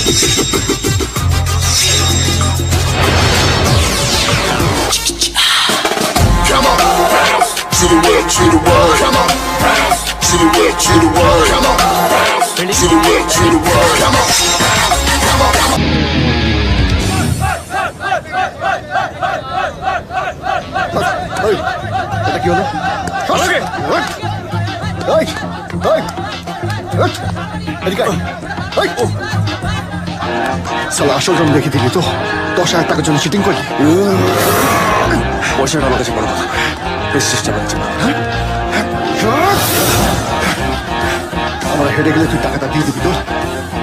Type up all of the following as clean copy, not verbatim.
Come on, bounce to the left, to the right. Come on, bounce to the left, to the right. Come on, bounce to the left, to the right. Come on, come on, come on. এটা কি হলো? আসল জন দেখে দিলি তো 10,000 টাকার জন্য cheating করলি। পয়সাটা আমার কাছে বড় কথা, চেষ্টা করেছি। আমার হেরে গেলে তুই টাকাটা দিয়ে দিবি তো?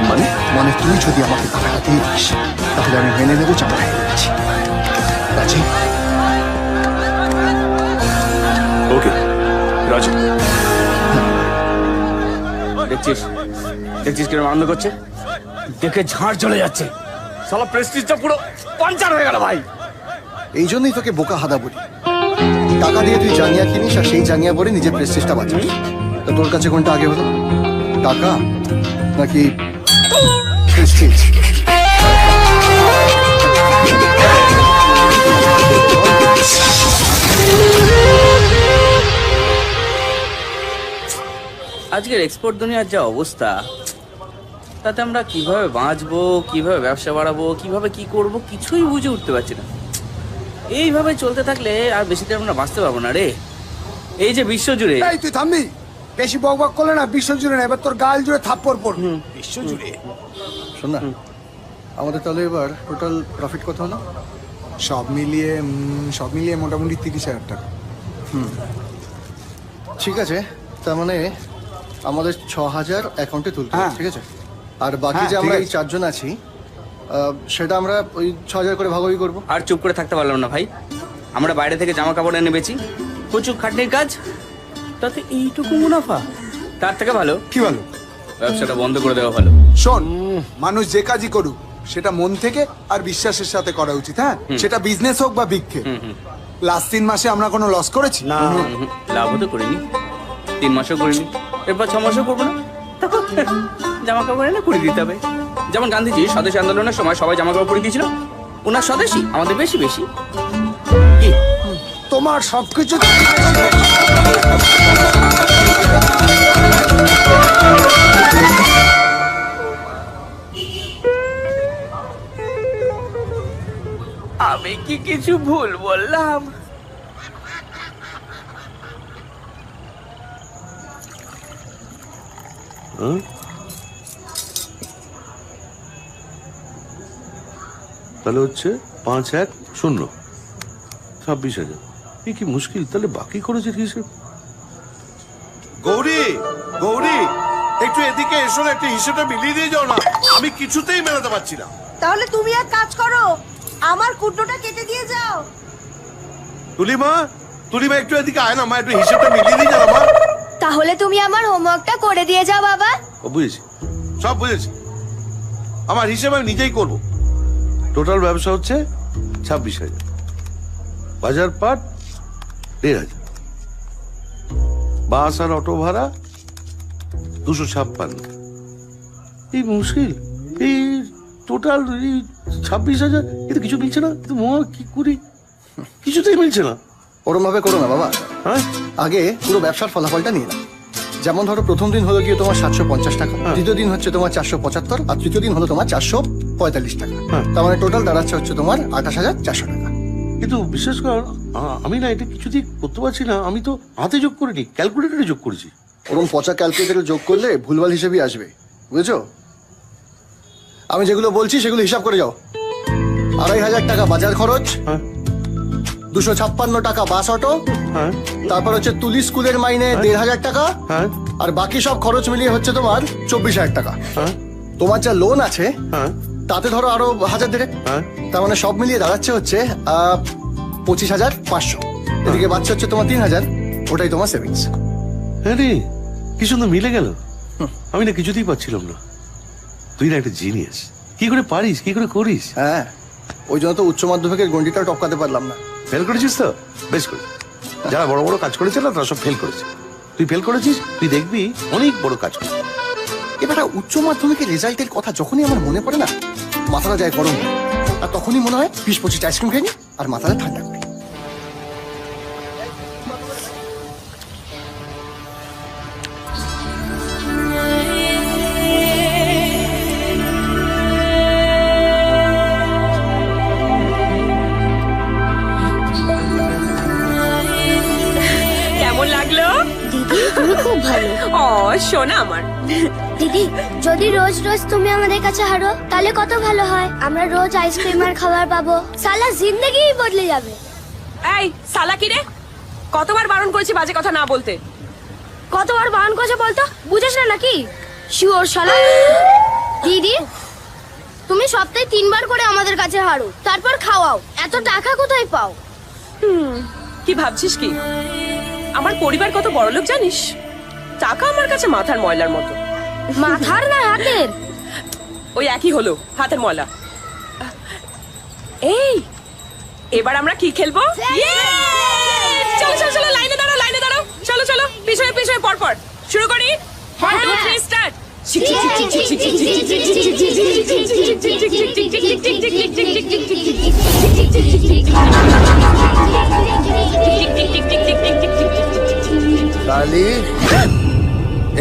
মানে মানে তুই যদি আমাকে টাকাটা দিয়ে দিস তাহলে আমি মেনে নেবো চামড়া হেরে গেছি। রাজি? ওকে রাজি। দেখছিস দেখছিস কিরকম আনন্দ করছে, দেখে ঝাড় চলে যাচ্ছে। সালা প্রেস্টিজটা পুরো পাঞ্চার হয়ে গেল ভাই। এই জন্যই তোকে বোকা হাদা বলি। টাকা দিয়ে তুই জাঙ্গিয়া কিনিস আর সেই জাঙ্গিয়া পরে নিজের প্রেস্টিজটা বাঁচাস। তো তোর কাছে কোনটা আগে হলো, টাকা নাকি প্রেস্টিজ? আজকের এক্সপোর্ট দুনিয়ার যা অবস্থা, তাতে আমরা কিভাবে বাঁচবো, কিভাবে ব্যবসা বাড়াবো, কিভাবে কি করব, কিছুই বুঝে উঠতে পারছি না। এইভাবে চলতে থাকলে আর বেশি দিন আমরা বাঁচতে পারবো না রে। এই যে বিশ্ব জুড়ে, এই তুই থামবি, বেশি বক বক করলে না বিশ্ব জুড়ে না, এবার তোর গাল জুড়ে থাপ্পড় পড়। বিশ্ব জুড়ে শোন না, আমাদের তাহলে এবার টোটাল প্রফিট কত হলো? সব মিলিয়ে মোটামুটি 30,000 টাকা। ঠিক আছে, তার মানে আমাদের 6,000 অ্যাকাউন্টে তুলতে হবে, হ্যাঁ। ঠিক আছে? আর বাকি হ্যাঁ, যে আমরা ঠিক এই আছে। 4 জন আছি, সেটা আমরা ওই 6,000 করে ভাগাভাগি করবো। আর চুপ করে থাকতে পারলাম না ভাই। আমরা বাইরে থেকে জামা কাপড় এনে বেচি, প্রচুর খাটনির কাজ, তাতে এইটুকু মুনাফা। তার থেকে ভালো কি বলো? ব্যবসাটা বন্ধ করে দেওয়া ভালো। শোন, মানুষ যে কাজই করুক সেটা মন থেকে আর বিশ্বাসের সাথে করা উচিত। হ্যাঁ, সেটা বিজনেস হোক বা ভিক্ষে। লাস্ট 3 মাসে আমরা কোনো লস করেছি না। লাভও তো করিনি, 3 মাসও করিনি, এরপর 6 মাসও করবো না। জামা কাপড় এনে পরিয়ে দিতে হবে। যেমন গান্ধীজি স্বদেশী আন্দোলনের সময় সবাই জামা কাপড় পরিয়ে দিয়েছিল, ওনার স্বদেশী, আমাদের বেশি বেশি। কি তোমার সবকিছু আমি কি কিছু ভুল বললাম? তাহলে হচ্ছে 5,1,0 26,000। এ কি মুশকিল, তাহলে বাকি খরচের হিসেব। গৌরী, গৌরী, একটু এদিকে এসো না, একটু হিসেবটা মিলিয়ে দিয়ে যাও না, আমি কিছুতেই মেলাতে পারছি না। তাহলে তুমি এক কাজ করো, আমার কুটনোটা কেটে দিয়ে যাও। তুলিমা, তুলিমা একটু এদিকে আয় না, মা একটু হিসেবটা মিলিয়ে দিয়ে যাও মা। তাহলে তুমি আমার হোমওয়ার্কটা করে দিয়ে যাও বাবা। ও বুঝেছি, সব বুঝেছি, আমার হিসেব আমি নিজেই করবো। টোটাল ব্যবসা হচ্ছে 26,000, বাজার পাট 1,500, বাস আর অটো ভাড়া 256। এই মুশকিল, এই টোটাল 26,000, এটা কিছু মিলছে না। কি করি, কিছুতেই মিলছে না। ওরম ভাবে করো না বাবা, হ্যাঁ, আগে পুরো ব্যবসার ফলাফলটা নিয়ে নাও। যেমন ধরো প্রথম দিন হলো গিয়ে তোমার 750 টাকা, দ্বিতীয় দিন হচ্ছে তোমার 475, আর তৃতীয় দিন হলো তোমার 445 টাকা। তার মানে টোটাল দাঁড়াচ্ছে হচ্ছে তোমার 28,400 টাকা। কিন্তু বিশেষ করে আমি না এটা কিছুতেই করতে পারছি না। আমি তো হাতে যোগ করিনি, ক্যালকুলেটরে যোগ করেছি। ওরকম পচা ক্যালকুলেটরে যোগ করলে ভুলভাল হিসেবেই আসবে, বুঝেছো? আমি যেগুলো বলছি সেগুলো হিসাব করে যাও। 2,500 টাকা বাজার খরচ, 256 টাকা বাস অটো, তারপর হচ্ছে তুলি স্কুলের মাইনে 1,500 টাকা, আর বাকি সব খরচ মিলিয়ে হচ্ছে তোমার 24,000 টাকা। তোমার যা লোন আছে তাতে ধরো আরো 1,000 তার মানে সব মিলিয়ে দাঁড়াচ্ছে হচ্ছে 25,500। এদিকে বাচ্চা হচ্ছে তোমার 3,000, ওটাই তোমার সেভিংস। হ্যাঁ রে, কি সুন্দর মিলে গেল। আমি না কিছুতেই পাচ্ছিলাম না। তুই না একটা জিনিয়াস, কি করে পারিস, কি করে করিস। হ্যাঁ, ওই জন্য তো উচ্চ মাধ্যমিকের গন্ডিটা টপকাতে পারলাম না। ফেল করেছিস তো বেশ করে। যারা বড় বড় কাজ করেছে না তারা সব ফেল করেছে। তুই ফেল করেছিস, তুই দেখবি অনেক বড় কাজ করবি। এবার উচ্চ মাধ্যমিকের রেজাল্টের কথা যখনই আমার মনে পড়ে না, মাথাটা যায় গরম হয়। আর তখনই মনে হয় 20-25 আইসক্রিম খেয়ে নি আর মাথাটা ঠান্ডা করে। কেমন লাগলো? দিদি তুমি খুব ভালো। ও শোনা আমার দিদি যদি রোজ রোজ তুমি আমাদের কাছে হারো তাহলে কত ভালো হয়, আমরা রোজ আইসক্রিম আর খাবার পাবো, সালা জিন্দেগিই বদলে যাবে। এই সালা কি রে, কতবার বারণ করেছি বাজে কথা না বলতে? কতবার বারণ করছে বলতো, বুঝেছ না নাকি? শিওর শালা। দিদি তুমি সপ্তাহে 3 বার করে আমাদের কাছে হারো, তারপর খাওয়াও, এত টাকা কোথায় পাও? কি ভাবছিস কি আমার পরিবার কত বড়লোক জানিস? টাকা আমার কাছে মাথার ময়লার মতো। মাথার না হাতের? ওই একই হলো, হাতের ময়লা। এই এবার আমরা কি খেলবো? চলো চলো চলো, লাইনে দাঁড়াও লাইনে দাঁড়াও, চলো চলো পিছনে পিছনে পর পর শুরু করি। 1 2 3 স্টার্ট। লালি,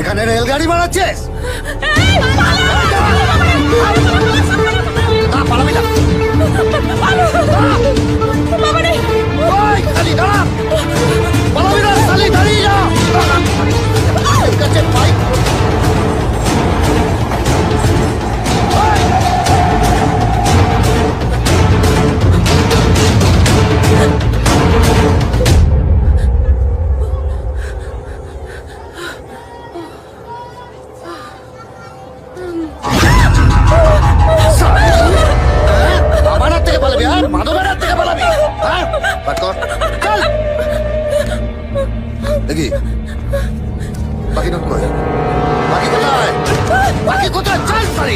এখানে রেলগাড়ি বানাচ্ছিস? না, পালাবি না। ওই, খালি দাঁড়া। পালাবি না, খালি দাঁড়িয়ে যা। ঠিক আছে, বাইক। আমার হাত থেকে পালাবি? আর মাধবের হাত থেকে পালাবি? হ্যাঁ, চল। দেখি বাকি নোট কই? বাকি কোথায়? বাকি কোথায়? চল সরি।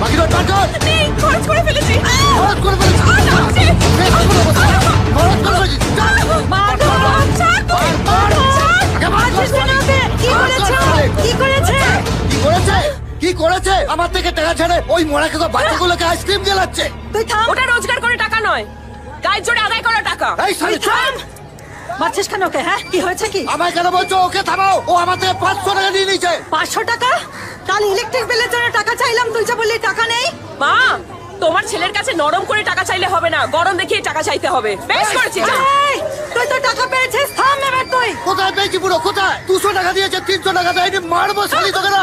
বাকি নোট খরচ করে ফেলেছি। খরচ করে ফেলেছি। খরচ করে ফেলেছি। কি করেছে? আমার থেকে টাকা ছেড়ে ওই মরা খেতে বাচ্চাগুলোকে আইসক্রিম গেলাচ্ছে। তুই থাম। ওটা রোজগার করে টাকা নয়, গায়ের জোরে আদায় করা টাকা। এই শালি থাম। মারছিস কেন ওকে? হ্যাঁ কি হয়েছে কি? আমায় কেন বলছো? ওকে থামাও। ও আমার থেকে 500 টাকা নিয়ে নিয়েছে। 500 টাকা? কাল ইলেকট্রিক বিলের জন্য টাকা চাইলাম, তুই যা বললি টাকা নেই। মা, তোমার ছেলের কাছে নরম করে টাকা চাইলে হবে না, গরম দেখিয়ে টাকা চাইতে হবে। বেশ করেছিস। তুই তো টাকা পেয়েছিস, থাম এবার। তুই কোথায় পেয়েছি? পুরো কোথায়? 200 টাকা দিয়েছে, 300 টাকা দেয়নি। মারবো শালি তোকে না।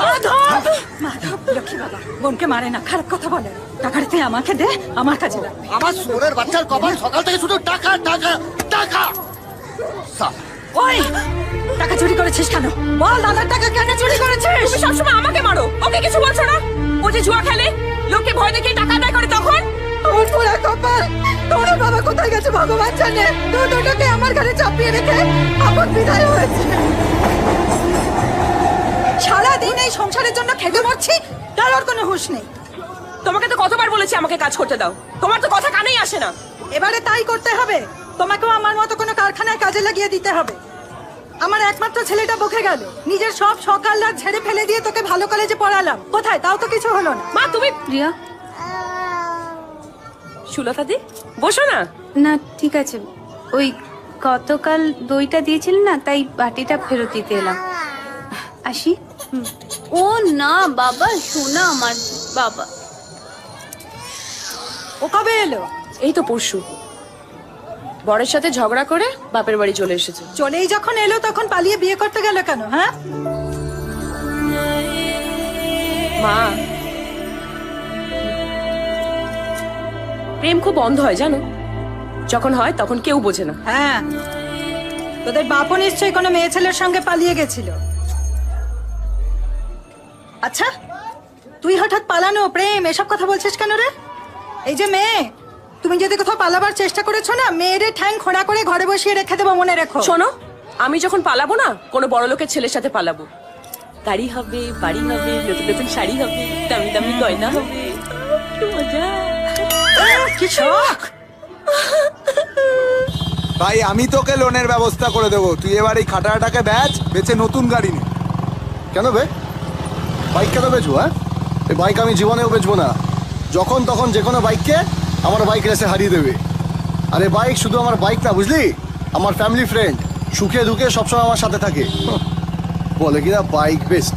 মাধব লক্ষ্মী বাবা বোনকে মারে না, খারাপ কথা বলে। টাকাটা তুই আমাকে দে, আমার কাজে লাগবে। আমার সোরের বাচ্চার কপাল সকাল থেকে শুধু টাকা টাকা টাকা। ওই টাকা চুরি করেছিস কেন? বল, দাদার টাকা কেন চুরি করেছিস? তুমি সবসময় আমাকে মারো, ওকে কিছু বলছো না? ও যে জুয়া খেলে, লোককে ভয় দেখিয়ে টাকা আদায় করে, তখন আমার পুরা কপাল। তোর বাবা কোথায় গেছে ভগবান জানে। দুটোকে আমার ঘরে চাপিয়ে রেখে আমার বিদায় হয়েছে। সারাদিন এই সংসারের জন্য খেতে মরছি, তার আর কোনো হুঁশ নেই। তোমাকে তো কতবার বলেছি আমাকে কাজ করতে দাও, তোমার তো কথা কানেই আসে না। এবারে তাই করতে হবে, তোমাকেও আমার মতো কোনো কারখানায় কাজে লাগিয়ে দিতে হবে। আমার একমাত্র ছেলেটা বকে গেল, নিজের সব সকাল রাত ঝেড়ে ফেলে দিয়ে তোকে ভালো কলেজে পড়ালাম, কোথায় তাও তো কিছু হলো না। মা তুমি রিয়া, সুলতা দি বসো না। না ঠিক আছে, ওই গতকাল দইটা দিয়েছিলেন না, তাই বাটিটা ফেরত দিতে এলাম। আসি। ও না বাবা, শোনা আমার বাবা। ও কবে এলো? এই তো পরশু। বরের সাথে ঝগড়া করে বাপের বাড়ি চলে এসেছে। চলেই যখন এলো তখন পালিয়ে বিয়ে করতে গেল কেন? হ্যাঁ মা, প্রেম খুব অন্ধ হয় জানো, যখন হয় তখন কেউ বোঝে না। হ্যাঁ, তোদের বাপও নিশ্চয়ই কোনো মেয়ে ছেলের সঙ্গে পালিয়ে গেছিল। আচ্ছা, তুই হঠাৎ পালানো, প্রেম, এসব কথা বলছিস কেন রে? এই যে মেয়ে, তুমি যদি কোথাও পালাবার চেষ্টা করেছো না, মেয়েরে ঠ্যাং খোঁড়া করে ঘরে বসিয়ে রেখে দেবো, মনে রেখো। শোনো, আমি যখন পালাবো না, কোনো বড় লোকের ছেলের সাথে পালাবো। গাড়ি হবে, বাড়ি হবে, নতুন নতুন শাড়ি হবে, দামি দামি গয়না হবে, কি মজা, কি শখ। ভাই আমি তোকে লোনের ব্যবস্থা করে দেবো, তুই এবার এই খাটাটাকে বেচে নতুন গাড়ি নে। কেন বে? বাইক কেন বেচবো? হ্যাঁ, এই বাইক আমি জীবনেও বেচবো না। যখন তখন যে কোনো বাইককে আমার বাইক রেসে হারিয়ে দেবে। আরে বাইক শুধু আমার বাইক না, বুঝলি, আমার ফ্যামিলি ফ্রেন্ড, সুখে দুঃখে সবসময় আমার সাথে থাকে। বলে কিনা বাইক বেস্ট।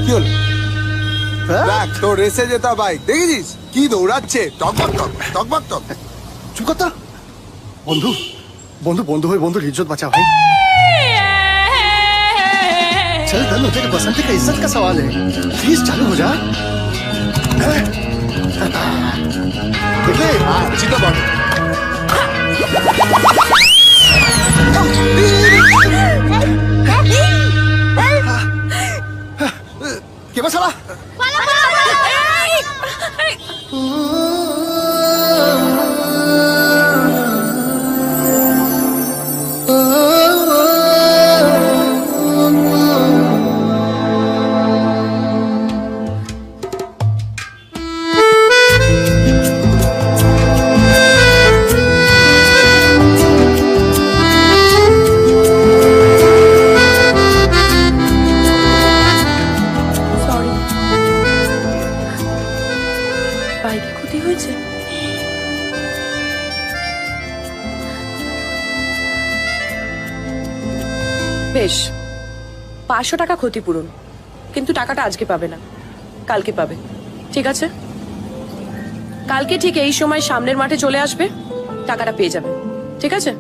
কি হলো? দেখ, তোর রেসে যেতা বাইক দেখেছিস কি দৌড়াচ্ছে, টকবক টক টকবক টক। চুপ কর তো। বন্ধু বন্ধু বন্ধু হয়ে বন্ধুর इज्जत बचा भाई। चल धनु, तेरे बसंती का इज्जत का सवाल है, प्लीज चालू हो जा। देखले চিতা বল। কে বাসালা? বাইকে ক্ষতি হয়েছে? বেশ, 500 টাকা ক্ষতিপূরণ, কিন্তু টাকাটা আজকে পাবে না, কালকে পাবে, ঠিক আছে? কালকে ঠিক এই সময় সামনের মাঠে চলে আসবে, টাকাটা পেয়ে যাবে, ঠিক আছে?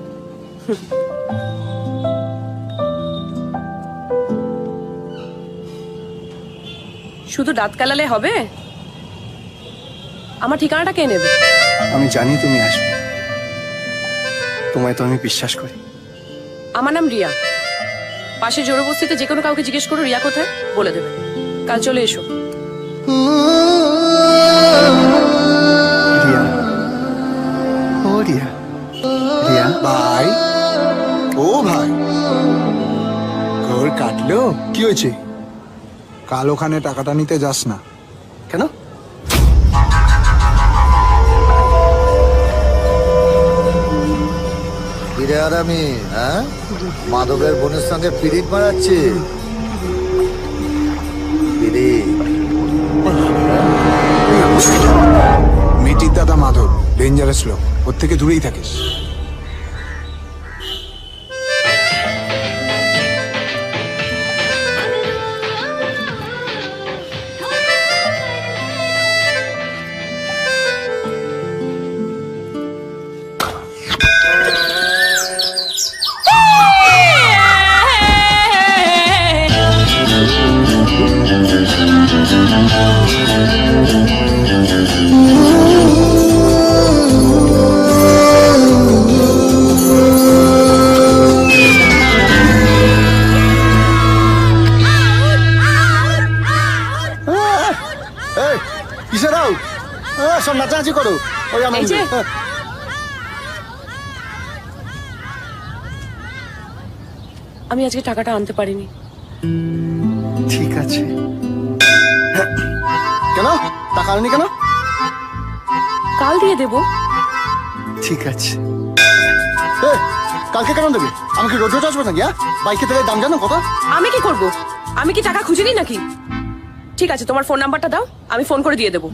শুধু দাঁত কালালে হবে? আমার ঠিকানাটা কে নেবে? আমি জানি তুমি আসবে, তোমায় তো আমি বিশ্বাস করি। আমার নাম রিয়া। পাশে জোরবস্তিতে যে কোনো কাউকে জিজ্ঞেস করো রিয়া কোথায়, বলে দেবে। কাল চলে এসো। রিয়া, ও রিয়া, রিয়া ভাই, ও ভাই, ঘর কাটলো? কি হয়েছে? কাল ওখানে টাকাটা নিতে যাস না। কেন? ফিরে আর আমি, হ্যাঁ, মাধবের বোনের সঙ্গে পিরিত মারাচ্ছি। মেটির দাদা মাধব ডেঞ্জারাস লোক, ওর থেকে দূরেই থাকিস। কিসের আউ? সব নাচানাচি করো ওই এই আনন্দে। যে। আমি আজকে টাকাটা আনতে পারিনি। ঠিক আছে। কেন টাকা আননি কেন? কাল দিয়ে দেবো। ঠিক আছে। কালকে কেন দেবে? আমি কি রোজ রোজ আসবো নাকি? বাইকের তেলের দাম জানো কত? আমি কি করব? আমি কি টাকা খুঁজিনি নাকি? ঠিক আছে, তোমার ফোন নাম্বারটা দাও, আমি ফোন করে দিয়ে দেবো।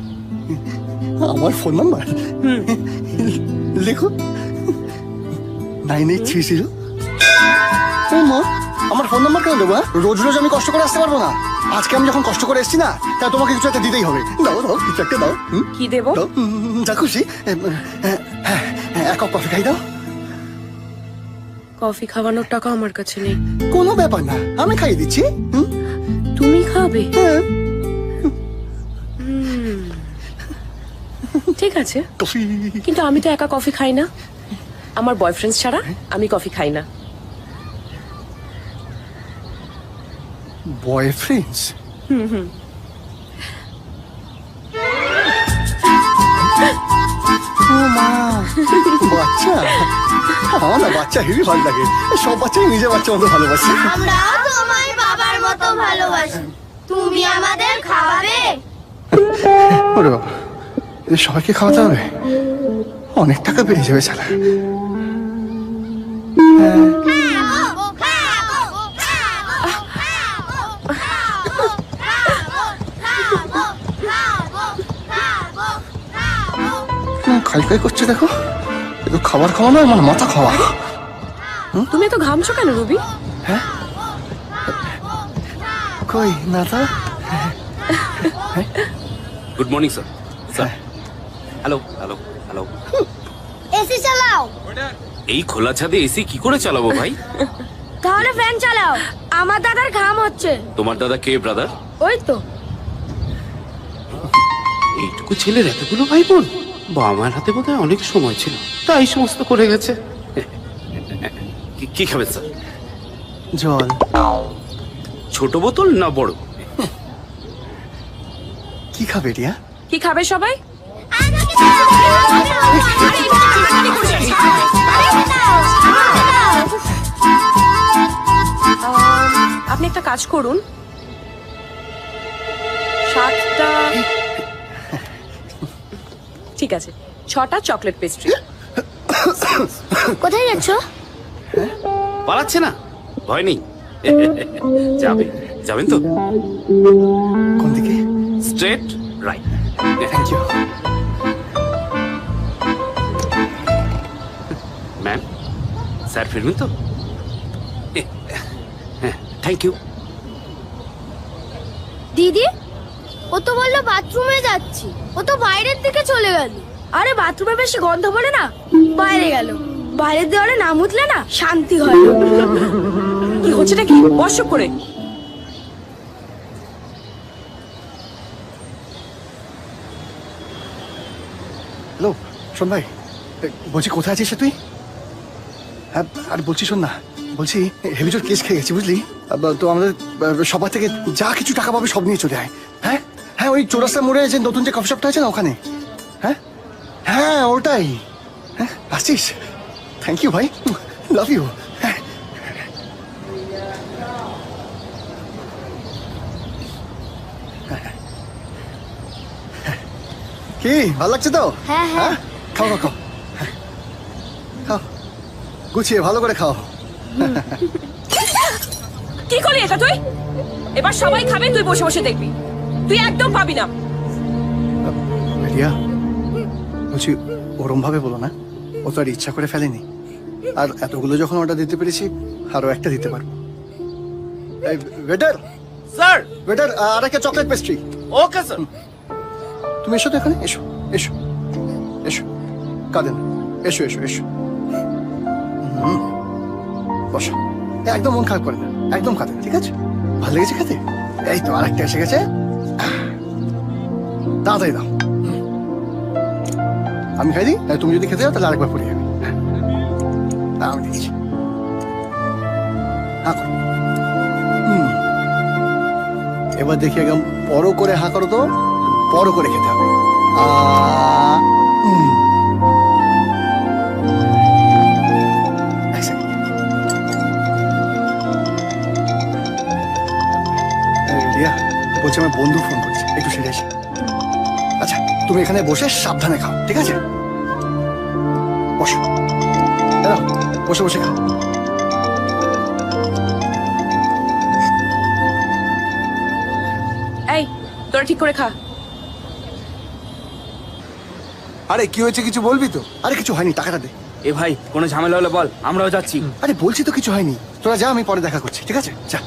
আমার ফোন নাম্বার লিখো, 9830। মা, আমার ফোন নাম্বার কেন দেবো? রোজ রোজ আমি কষ্ট করে আসতে পারবো না। আজকে আমি যখন কষ্ট করে এসেছি না, তা তোমাকে কিছু একটা দিতেই হবে। দাও দাও, কিছু একটা দাও। কি দেবো? যা খুশি। এক কাপ কফি খাই দাও। কফি খাওয়ানোর টাকা আমার কাছে নেই। কোনো ব্যাপার না, আমি খাইয়ে দিচ্ছি। তুমি খাবে? ঠিক আছে, কিন্তু আমি তো একা কফি খাই না। আমার বয়ফ্রেন্ড ছাড়া আমি কফি খাই না। বয়ফ্রেন্ডস? বাচ্চা, আমার না বাচ্চা হেবি ভালো লাগে। সব বাচ্চাই নিজের বাচ্চা মতো ভালোবাসে। আমরাও তোমায় বাবার মতো ভালোবাসি। তুমি আমাদের খাওয়াবে? ওরে বাবা, এদের সবাইকে খাওয়াতে হবে, অনেক টাকা বেড়ে যাবে সালা। খাই খাই করছে দেখো, এতো খাবার খাওয়া নয়, মানে মাথা খাওয়া। তুমি এত ঘামছো কেন রুবি? হ্যাঁ কই না তো। Good morning sir. Sir hello hello hello. AC চালাও। এই খোলা ছাদে এসি কি করে চালাবো ভাই? তাহলে ফ্যান চালাও, আমার দাদার ঘাম হচ্ছে। তোমার দাদা কে ব্রাদার? ওই তো। এইটুকু ছেলের এতগুলো ভাই বোন, বাবা মায়ের হাতে বোধহয় অনেক সময় ছিল, তাই সমস্ত করে গেছে। কি খাবে স্যার? জল। ছোট বোতল না বড়? কি খাবে রিয়া? কি খাবে সবাই? আপনি একটা কাজ করুন, 7টা, ঠিক আছে 6টা চকলেট পেস্ট্রি। কোথায় যাচ্ছ? পালাচ্ছে না, ভয় নেই। যাবে, যাবেন তো? কোন দিকে? Straight right. Thank you. Ma'am, sir ফিরবেন তো? Thank you. দিদি, ও তো বললো বাথরুমে যাচ্ছি, ও তো বাইরের দিকে চলে গেল। আরে বাথরুমে বেশি গন্ধ পড়ে না, বাইরে গেল। বাইরের দেওয়ালে না মুতলে না শান্তি হয় না। কি হচ্ছে নাকি? বস চুপ করে। হ্যালো শোন ভাই, বলছি কোথায় আছিস তুই? হ্যাঁ আর বলছি শোন না, বলছি হেভি জোর কেস খেয়ে গেছি বুঝলি, তো আমাদের সবার থেকে যা কিছু টাকা পাবে সব নিয়ে চলে আয়। হ্যাঁ হ্যাঁ, ওই চৌরাস্তা মোড়ে যে নতুন যে কফি শপটা আছে না ওখানে। হ্যাঁ হ্যাঁ ওটাই। হ্যাঁ আসছিস? থ্যাংক ইউ ভাই, লাভ ইউ। কি ভালো লাগছে তো? হ্যাঁ হ্যাঁ। খাও খাও খাও, খাও গুছিয়ে ভালো করে খাও। কি করলি এটা তুই? এবার সবাই খাবে, তুই বসে বসে দেখবি। তুই একদম পাবি না। রিয়া বলছি ওরম ভাবে বলো না, ও তো আর ইচ্ছা করে ফেলেনি। আর এতগুলো যখন অর্ডার দিতে পেরেছি, আরো একটা দিতে পারবো। ওয়েটার স্যার, ওয়েটার আর একটা চকলেট পেস্ট্রি। Okay sir. তুমি এসো তো এখানে, এসো এসো এসো, কাঁদে না, এসো এসো এসো। বসো, একদম মন খারাপ করে না, একদম কাঁদে না, ঠিক আছে? ভালো লেগেছে খেতে? এই তো আরেকটা এসে গেছে, তাড়াতাড়ি দাও। আমি খাই দিই, তুমি যদি খেতে যাও তাহলে আরেকবার পড়ে যাবে। আমি দিচ্ছি, হা করো। এবার দেখি একদম বড় করে হা করো তো, বড় করে খেতে হবে। রিয়া বলছি আমার বন্ধু ফোন করছে, একটু সেরে আসি। আচ্ছা তুমি এখানে বসে সাবধানে খাও, ঠিক আছে? বসো, বসে বসে খাও। এই তোরা ঠিক করে খা। আরে কি হয়েছে, কিছু বলবি তো? আরে কিছু হয়নি, টাকাটা দে। এ ভাই, কোনো ঝামেলা হলে বল, আমরাও যাচ্ছি। আরে বলছি তো কিছু হয়নি, তোরা যা, আমি পরে দেখা করছি, ঠিক আছে? যা।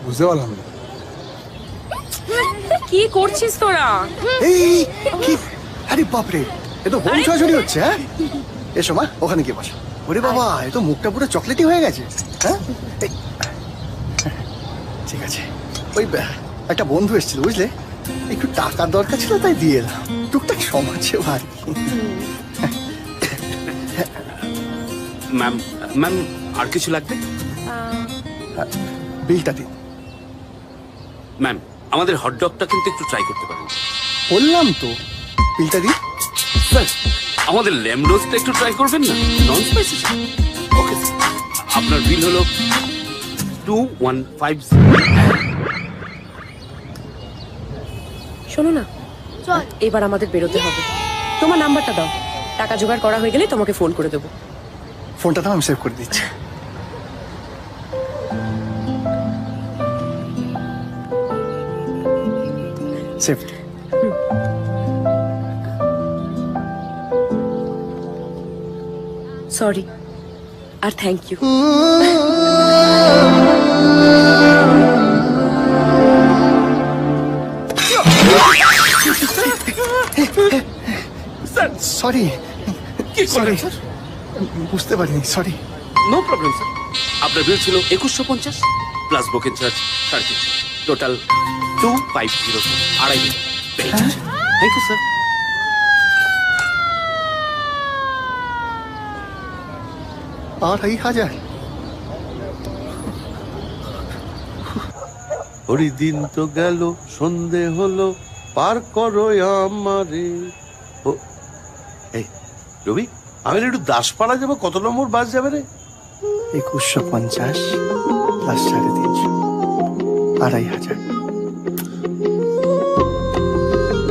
বুঝতে পারলাম না। কি করছিস তোরা? এই কি, আরে বাপরে, এ তো বোম ছোড়াছুড়ি হচ্ছে। হ্যাঁ এসো মা, ওখানে গিয়ে বসো। ওরে বাবা, এ তো মুখটা পুরো চকলেটই হয়ে গেছে। হ্যাঁ ঠিক আছে, ওই একটা বন্ধু এসেছিল বুঝলে, একটু টাকার দরকার ছিল তাই দিয়ে এলাম, টুকটাক সমাজে ভারী। ম্যাম, ম্যাম আর কিছু লাগবে? বিলটা দিন। ম্যাম আমাদের হটডগটা কিন্তু একটু ট্রাই করতে পারেন। বললাম তো, বিলটা দিন। স্যার আমাদের ল্যাম রোস্টটা একটু ট্রাই করবেন না, নন স্পাইসি। ওকে স্যার, আপনার বিল হলো 2150। শোনো না, চল। এবার আমাদের বেরোতে হবে। তোমার নাম্বারটা দাও, টাকা জোগাড় করা হয়ে গেলে তোমাকে ফোন করে দেবো। ফোনটা দাও, আমি সেভ করে দিচ্ছি। সেভ। সরি আর থ্যাংক ইউ। সরি, কি করলেন সরি, স্যার? বুঝতে পারিনি, সরি। No problem sir. আপনার বিল ছিল 2150 plus booking charge 350, total 2500, 2,500। Thank you sir. আর 2,500? ওই দিন তো গেল, সন্ধে হলো, পার করো আমারে। ও এই রবি, আমি না একটু দাসপাড়া যাবো, কত নম্বর বাস যাবে রে? 2150 প্লাস 350, 2,500।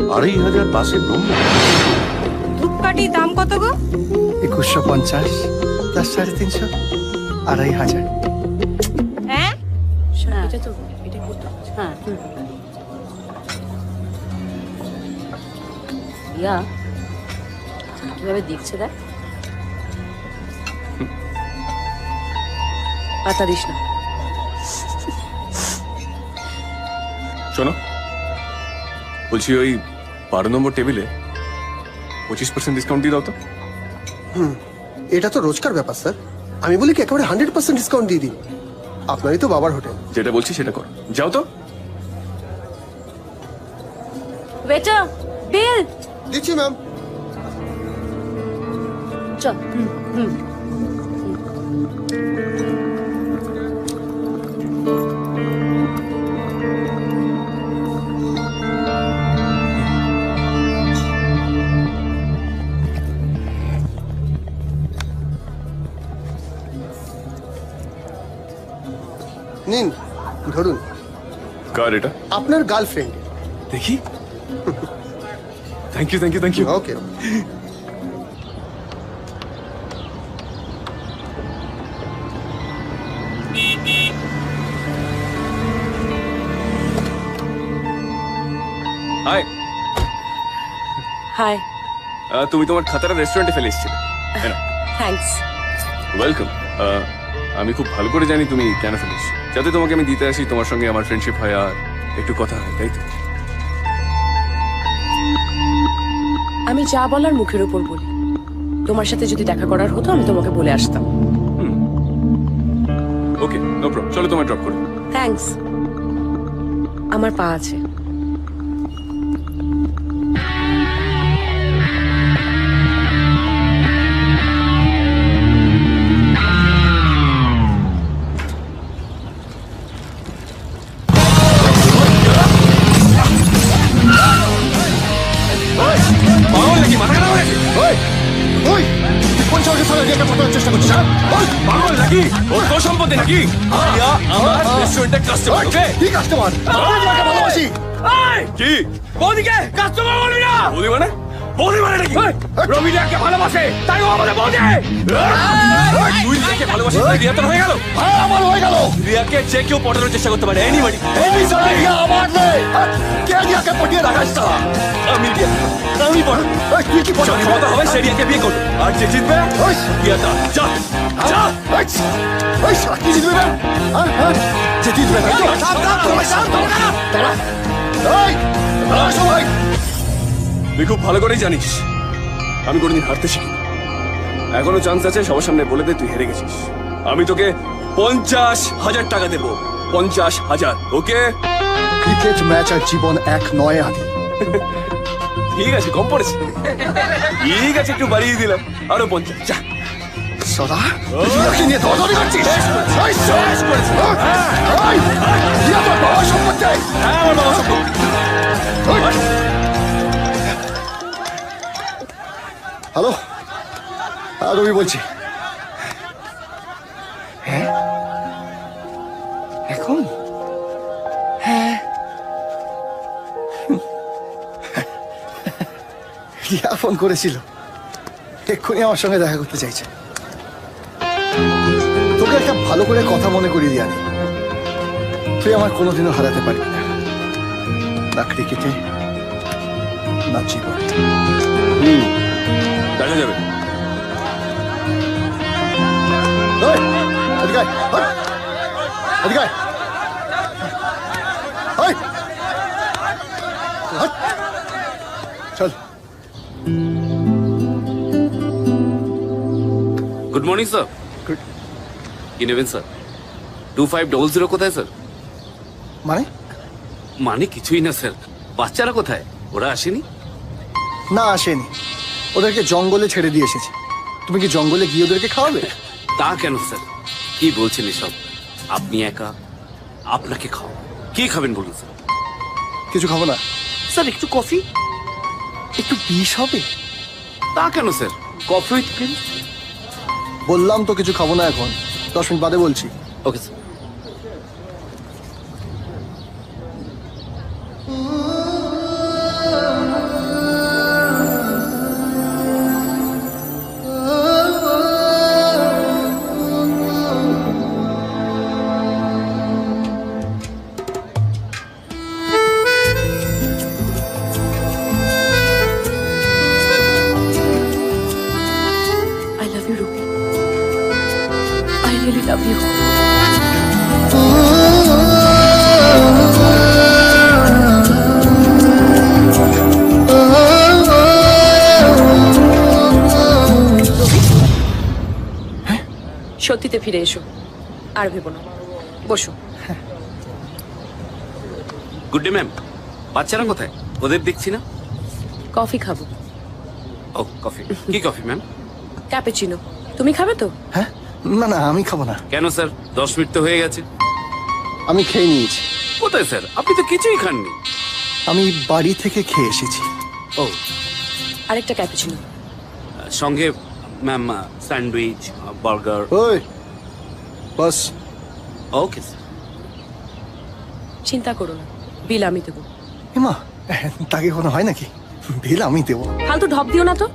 2,500 বাসের নম্বর? ধূপকাঠির দাম কত গো? 2150 প্লাস 350, 2,500। হ্যাঁ এটা তো এটাই করতে হবে। হ্যাঁ ইয়া কিভাবে দেখছে দেখ। পাতা দিস না। শোনো, বলছি ওই 12 নম্বর টেবিলে 25% ডিসকাউন্ট দিয়ে দাও তো। এটা তো রোজকার ব্যাপার স্যার, আমি বলি কি একেবারে 100% ডিসকাউন্ট দিয়ে দিন। আপনারই তো বাবার হোটেল। যেটা বলছি সেটা করো, যাও তো। ওয়েটার, বিল। দিচ্ছি ম্যাম। চল। নিন, ধরুন। কার এটা? আপনার গার্লফ্রেন্ড। দেখি। Thank you, thank you, thank you. Okay. Hi. Hi. তুমি তোমার খাতাটা রেস্টুরেন্টে ফেলে এসেছিলে। থ্যাঙ্কস। ওয়েলকাম। আমি খুব ভালো করে জানি তুমি কেন ফেলেছ, যাতে তোমাকে আমি দিতে আসি, তোমার সঙ্গে আমার ফ্রেন্ডশিপ হয় আর একটু কথা হয়, তাই তো? আমি যা বলার মুখের উপর বলি। তোমার সাথে যদি দেখা করার হতো আমি তোমাকে বলে আসতাম। ওকে, নো প্রবলেম, চলো তোমায় ড্রপ করে। থ্যাঙ্কস। আমার পা আছে। চেষ্টা করছিস? পাগল নাকি? ওর তো সম্পত্তি নাকি? আমার রেস্টুরেন্টের কাস্টমার। ওকে, কি কাস্টমার? ভালোবাসি। কি বৌদিকে কাস্টমার বলবি না? বৌদি মানে? বৌদি মানে নাকি? রবি রিয়াকে ভালোবাসে, তাই ও আমাদের বৌদি। তুই রিয়াকে ভালোবাসিস, তাই রিয়া তোর হয়ে গেল? হ্যাঁ, আমার হয়ে গেল। রিয়াকে যে কেউ পটানোর চেষ্টা করতে পারে, এনিবডি। আমার নেই। কে রিয়াকে পটিয়ে রাখাস না? আমি রিয়া, আমি পটান। তুই কি যার ক্ষমতা হবে সে রিয়াকে বিয়ে করবে, আর যে জিতবে রিয়াটা। যা যা। কি জিতবে? যে জিতবে সবাই। তুই খুব ভালো করেই জানিস আমি কোনোদিন হারতে শিখি। এখনো চান্স আছে, সবার সামনে বলে দে তুই হেরে গেছিস। আমি তোকে 50,000 টাকা দেবো। 50,000। ওকে? ক্রিকেট ম্যাচ আর জীবন এক নয় আদি। ঠিক আছে, কম পড়েছে। ঠিক আছে, একটু বাড়িয়ে দিলাম, আরো 50। যা। সদা নিয়ে ধরাধরি করছিস? শেষ করেছে। বাবার সম্পত্তি। হ্যাঁ, আমার বাবা সম্পত্তি। হ্যালো, রবি বলছি। হ্যাঁ, এখন? হ্যাঁ, রিয়া ফোন করেছিল, এক্ষুনি আমার সঙ্গে দেখা করতে চাইছে। তোকে একটা ভালো করে কথা মনে করিয়ে দিয়া নেই, তুই আমার কোনোদিনও হারাতে পারবি না, না ক্রিকেটে না জীবনে। দেখা যাবে। চল। Good morning sir. কি নেবেন স্যার? 2500 কোথায় স্যার? মানে কিছুই না স্যার। বাচ্চারা কোথায়? ওরা আসেনি? না আসেনি, ওদেরকে জঙ্গলে ছেড়ে দিয়ে এসেছি। তুমি কি জঙ্গলে গিয়ে ওদেরকে খাওয়াবে? তা কেন স্যার, কি বলছেন এসব? আপনি একা, আপনাকে খাও। কি খাবেন বলুন স্যার? কিছু খাবো না স্যার। একটু কফি? একটু বিষ হবে? তা কেন স্যার, কফি উইথ ক্রিম। বললাম তো কিছু খাবো না এখন, 10 মিনিট বাদে বলছি। Okay sir. love you. সত্যিতে ফিরে এসো, আর ভেবো না। বসো। Good day ma'am. বাচ্চারা কোথায়? ওদের দেখছি না। কফি খাবো। ও কফি। কি কফি ম্যাম? ক্যাপুচিনো। তুমি খাবে তো? হ্যাঁ। না না, আমি খাবো না। কেন স্যার? 10 মিনিট তো হয়ে গেছে। আমি খেয়ে নিয়েছি। কোথায় স্যার? আপনি তো কিছুই খাননি। আমি বাড়ি থেকে খেয়ে এসেছি। ও, আরেকটা ক্যাপুচিনো সঙ্গে ম্যাম স্যান্ডউইচ, বার্গার। ওই বাস। Okay sir. চিন্তা করো না, বিল আমি দেবো। মা, তাকে কোনো হয় নাকি? বিল আমি দেবো। ফালতু ঢপ দিও না তো।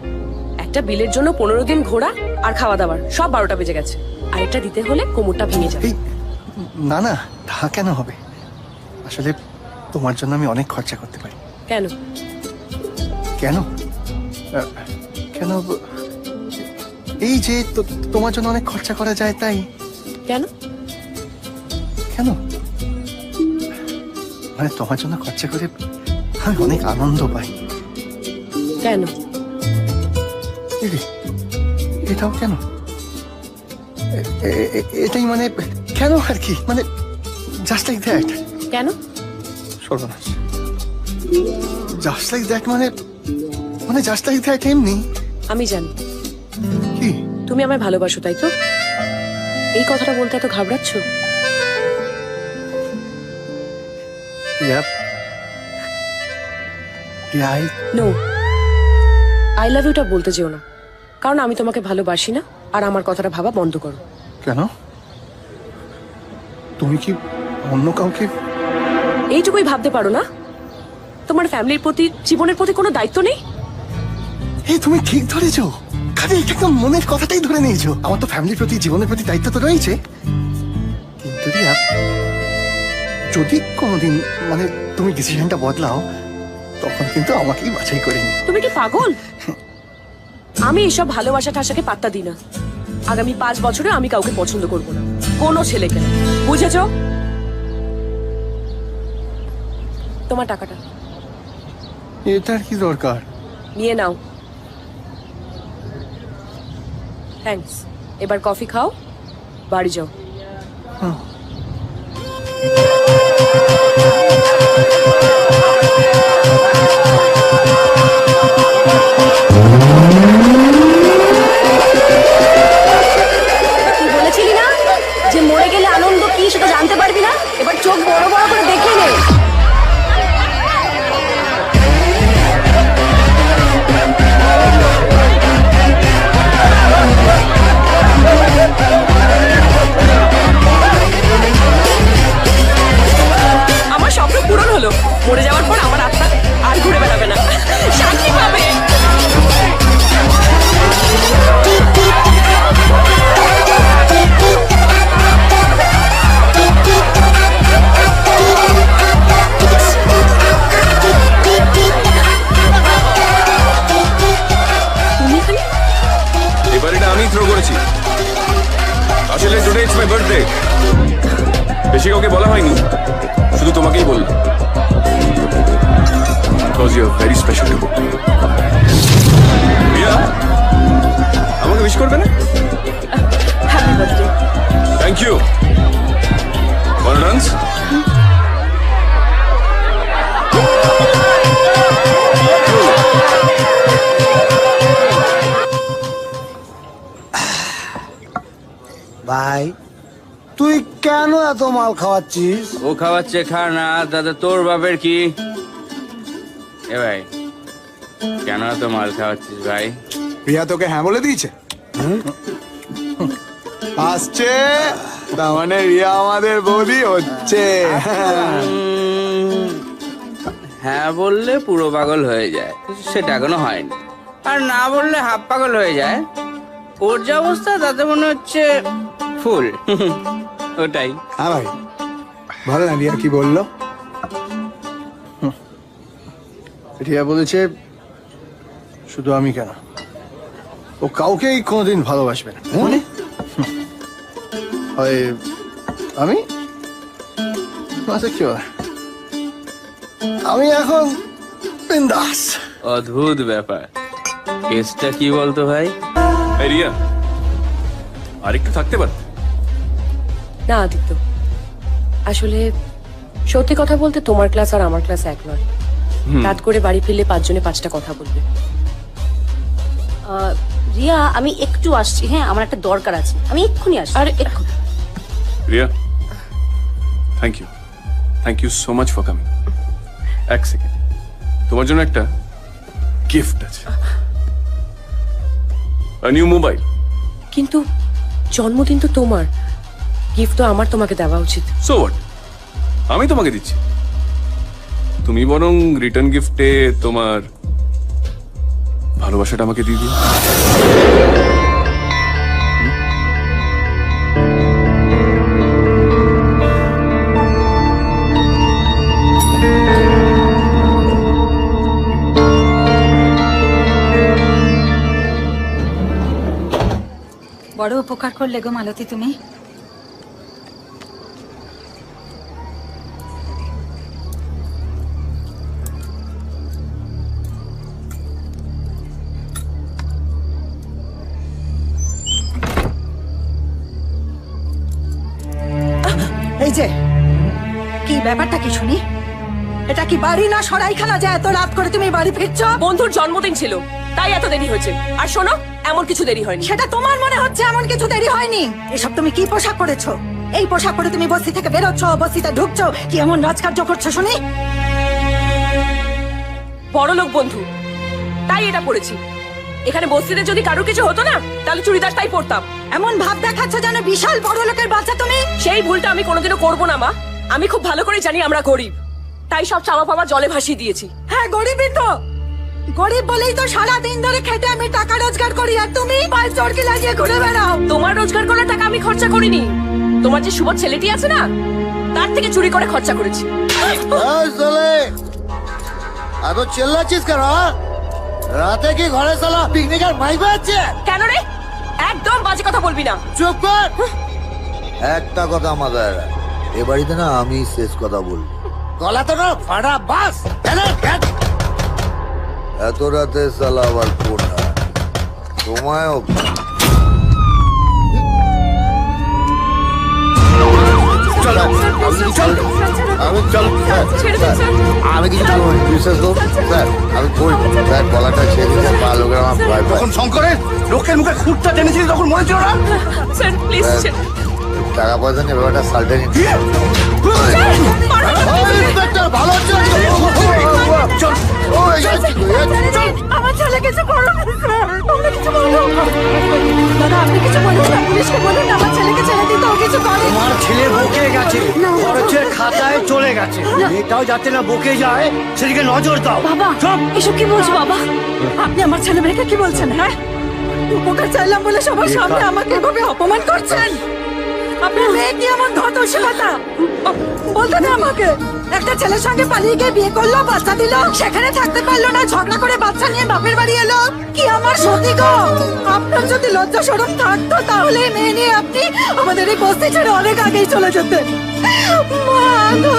একটা বিলের জন্য 15 দিন ঘোরা আর খাওয়া দাওয়ার সব 12টা বেজে গেছে। আরেকটা দিতে হলে কোমরটা ভেঙে যাবে। না না, তা কেন হবে? আসলে তোমার জন্য আমি অনেক খরচা করতে পারি। কেন কেন কেন? এই যে তোমার জন্য অনেক খরচা করা যায় তাই। কেন কেন? মানে তোমার জন্য খরচা করে আমি অনেক আনন্দ পাই। কেন? এটাও কেন? এটাই মানে কেন আর কি, মানে জাস্ট লাইক দ্যাট। কেন? সর্বনাশ। জাস্ট লাইক দ্যাট মানে মানে জাস্ট লাইক দ্যাট এমনি। আমি জানি কি তুমি আমায় ভালোবাসো, তাই তো? এই কথাটা বলতে এত ঘাবড়াচ্ছ? নো, আই লাভ ইউটা বলতে যেও না, কারণ আমি তোমাকে ভালোবাসি না। আর আমার কথাটা ভাবা বন্ধ করো। কেন? তুমি কি অন্য কাউকে? এইটুকুই ভাবতে পারো না? তোমার ফ্যামিলির প্রতি, জীবনের প্রতি কোনো দায়িত্ব নেই? এই তুমি ঠিক ধরেছো, খালি একদম মনের কথাটাই ধরে নিয়েছো। আমার তো ফ্যামিলির প্রতি, জীবনের প্রতি দায়িত্ব তো রয়েছে, কিন্তু রিয়া, যদি কোনোদিন মানে তুমি ডিসিশনটা বদলাও, তখন কিন্তু আমাকেই বাছাই করে নি। তুমি কি পাগল? আমি এসব ভালোবাসা ঠাসাকে পাত্তা দিই না। আগামী 5 বছরে আমি কাউকে পছন্দ করব না, কোনো ছেলেকে না, বুঝেছো? তোমার টাকাটা এটার কি দরকার? নিয়ে নাও। থ্যাঙ্কস। এবার কফি খাও, বাড়ি যাও। তুই বলেছিলি না যে মরে গেলে আনন্দ কি সেটা জানতে পারবি না? এবার চোখ বড় বড় করে দেখে নে। আমার স্বপ্ন পূরণ হলো। মরে যাওয়ার পর আমার আত্মা আর ঘুরে বেড়াবে না, শান্তি পাবে। Because you are very special to Riya. আমাকে উইশ করবে না? Happy birthday. Thank you. One dance. ভাই তুই কেন এত মাল খাওয়াচ্ছিস? ও খাওয়াচ্ছে খা না, দাদা তোর বাপের কি? এ ভাই কেন এত মাল খাওয়াচ্ছিস ভাই? প্রিয়া তোকে হ্যাঁ বলে দিয়েছে? আসছে তার মানে রিয়া আমাদের বৌদি হচ্ছে। হ্যাঁ বললে পুরো পাগল হয়ে যায়, সেটা এখনো হয়নি। আর না বললে হাফ পাগল হয়ে যায়। ওর যে অবস্থা তাতে মনে হচ্ছে ফুল। ওটাই। হ্যাঁ ভাই ভালো না রিয়া কি বললো? রিয়া বলেছে শুধু আমি কেন, ও কাউকেই কোনোদিন ভালোবাসবে না। মানে হয় আমি আচ্ছা কি বলে, আমি এখন বিন্দাস। অদ্ভুত ব্যাপার। কেসটা কি বলতো ভাই? এই রিয়া আরেকটু থাকতে পারত। না আদিত্য, আসলে সত্যি কথা বলতে তোমার ক্লাস আর আমার ক্লাস এক নয়। রাত করে বাড়ি ফিরলে 5 জনে 5টা কথা বলবে। রিয়া আমি একটু আসছি, হ্যাঁ আমার একটা দরকার আছে, আমি এক্ষুনি আসছি। আর এক্ষুনি Riya thank you so much for coming. এক সেকেন্ড, তোমার জন্য একটা গিফট আছে, নিউ মোবাইল। কিন্তু জন্মদিন তো তোমার, গিফট তো আমার তোমাকে দেওয়া উচিত। সো হোয়াট, আমি তোমাকে দিচ্ছি, তুমি বরং রিটার্ন গিফটে তোমার ভালোবাসাটা আমাকে দিয়ে দিও। বড় উপকার করলে গো মালতী তুমি। এই যে কি ব্যাপারটা কি শুনি? এটা কি বাড়ি না সরাইখানা যে এত রাত করে তুমি বাড়ি ফিরছো? বন্ধুর জন্মদিন ছিল তাই এত দেরি হয়েছে। আর শোনো, এমন কিছু দেরি হয়নি। সেটা তোমার মনে হচ্ছে এমন কিছু দেরি হয়নি। এসব তুমি কি পোশাক পরেছো? এই পোশাক পরে তুমি বস্তি থেকে বেরোচ্ছ, বস্তিতে ঢুকছো, কি এমন রাজকার্য করছো শুনি? বড়লোক বন্ধু তাই এটা পড়েছি। এখানে বস্তিতে যদি কারোর কিছু হতো না তাহলে চুড়িদার তাই পরতাম। এমন ভাব দেখাচ্ছ যেন বিশাল বড় লোকের বাচ্চা তুমি। সেই ভুলটা আমি কোনোদিনও করবো না মা। আমি খুব ভালো করে জানি আমরা গরিব, তাই সব চাওয়া পাওয়া জলে ভাসিয়ে দিয়েছি। হ্যাঁ গরিবই তো, গরিব বলেই তো সারা দিন ধরে খেটে আমি টাকা রোজগার করি, আর তুমি পায়ে চড়কি লাগিয়ে ঘুরে বেড়াও। তোমার রোজগার করা টাকা আমি খরচা করিনি, তোমার যে সুবোধ ছেলেটি আছে না তার থেকে চুরি করে খরচা করেছি। এত চেল্লাচ্ছিস কেন? রাতে কি ঘরে সালা পিকনিকের মাইক বাজছে? কেন রে? একদম বাজে কথা বলবি না। চুপ কর। একটা কথা আমাদের এ বাড়িতে না আমি শেষ কথা বলবো। গলা তো না ফাড়া বাস। এত রাতে সালা আবার কোনটা তোমায়ও আমি কিছু বিশ্বাস করব স্যার, আমি করি স্যার, গলাটা ছেড়ে দিতে পা লোকের আমার ভয় পায়। তখন শঙ্করের লোকের মুখে খুঁটটা টেনেছিলি তখন মনে ছিল না? স্যার প্লিজ টাকা পয়সা নিয়ে ব্যাপারটা সালটেনি। ভালো আমার ছেলে কিছু বলো না স্যার, তোমরা কিছু বলো। দাদা আপনি কিছু বলেছেন, পুলিশকে বলুন আমার ছেলেকে ছেড়ে দিতে, ও কিছু করে। আমার ছেলে বকে গেছে, খরচের খাতায় চলে গেছে, এটাও যাতে না বকে যায় সেদিকে নজর দাও। বাবা এসব কি বলছো বাবা? আপনি আমার ছেলে মেয়েকে কি বলছেন? হ্যাঁ উপকার চাইলাম বলে সবার সামনে আমাকে এভাবে অপমান করছেন। আপনার মেয়ে কি এমন ধতশীলতা? বলতে না আমাকে, একটা ছেলের সঙ্গে পালিয়ে গিয়ে বিয়ে করলো, বাচ্চা দিল, সেখানে থাকতে পারলো না, ঝগড়া করে বাচ্চা নিয়ে বাপের বাড়ি এলো। কি আমার সত্যি গো, আপনার যদি লজ্জা শরম থাকতো তাহলে মেয়ে নিয়ে আপনি আমাদের এই বস্তি ছেড়ে অনেক আগেই চলে যেতেন। মা গো।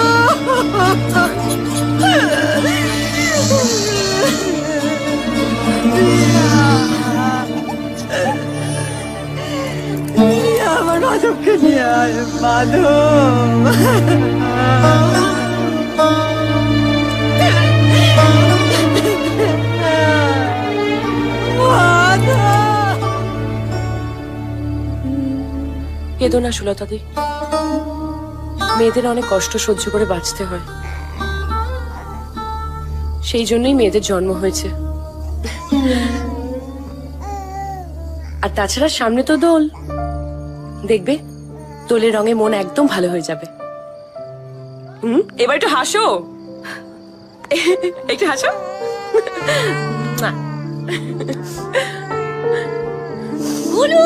কেঁদো না সুলতাদি, মেয়েদের অনেক কষ্ট সহ্য করে বাঁচতে হয়, সেই জন্যই মেয়েদের জন্ম হয়েছে। আর তাছাড়া সামনে তো দোল, দেখবে দোলের রঙে মন একদম ভালো হয়ে যাবে। এবার একটু হাসো, একটু হাসো। না গুলু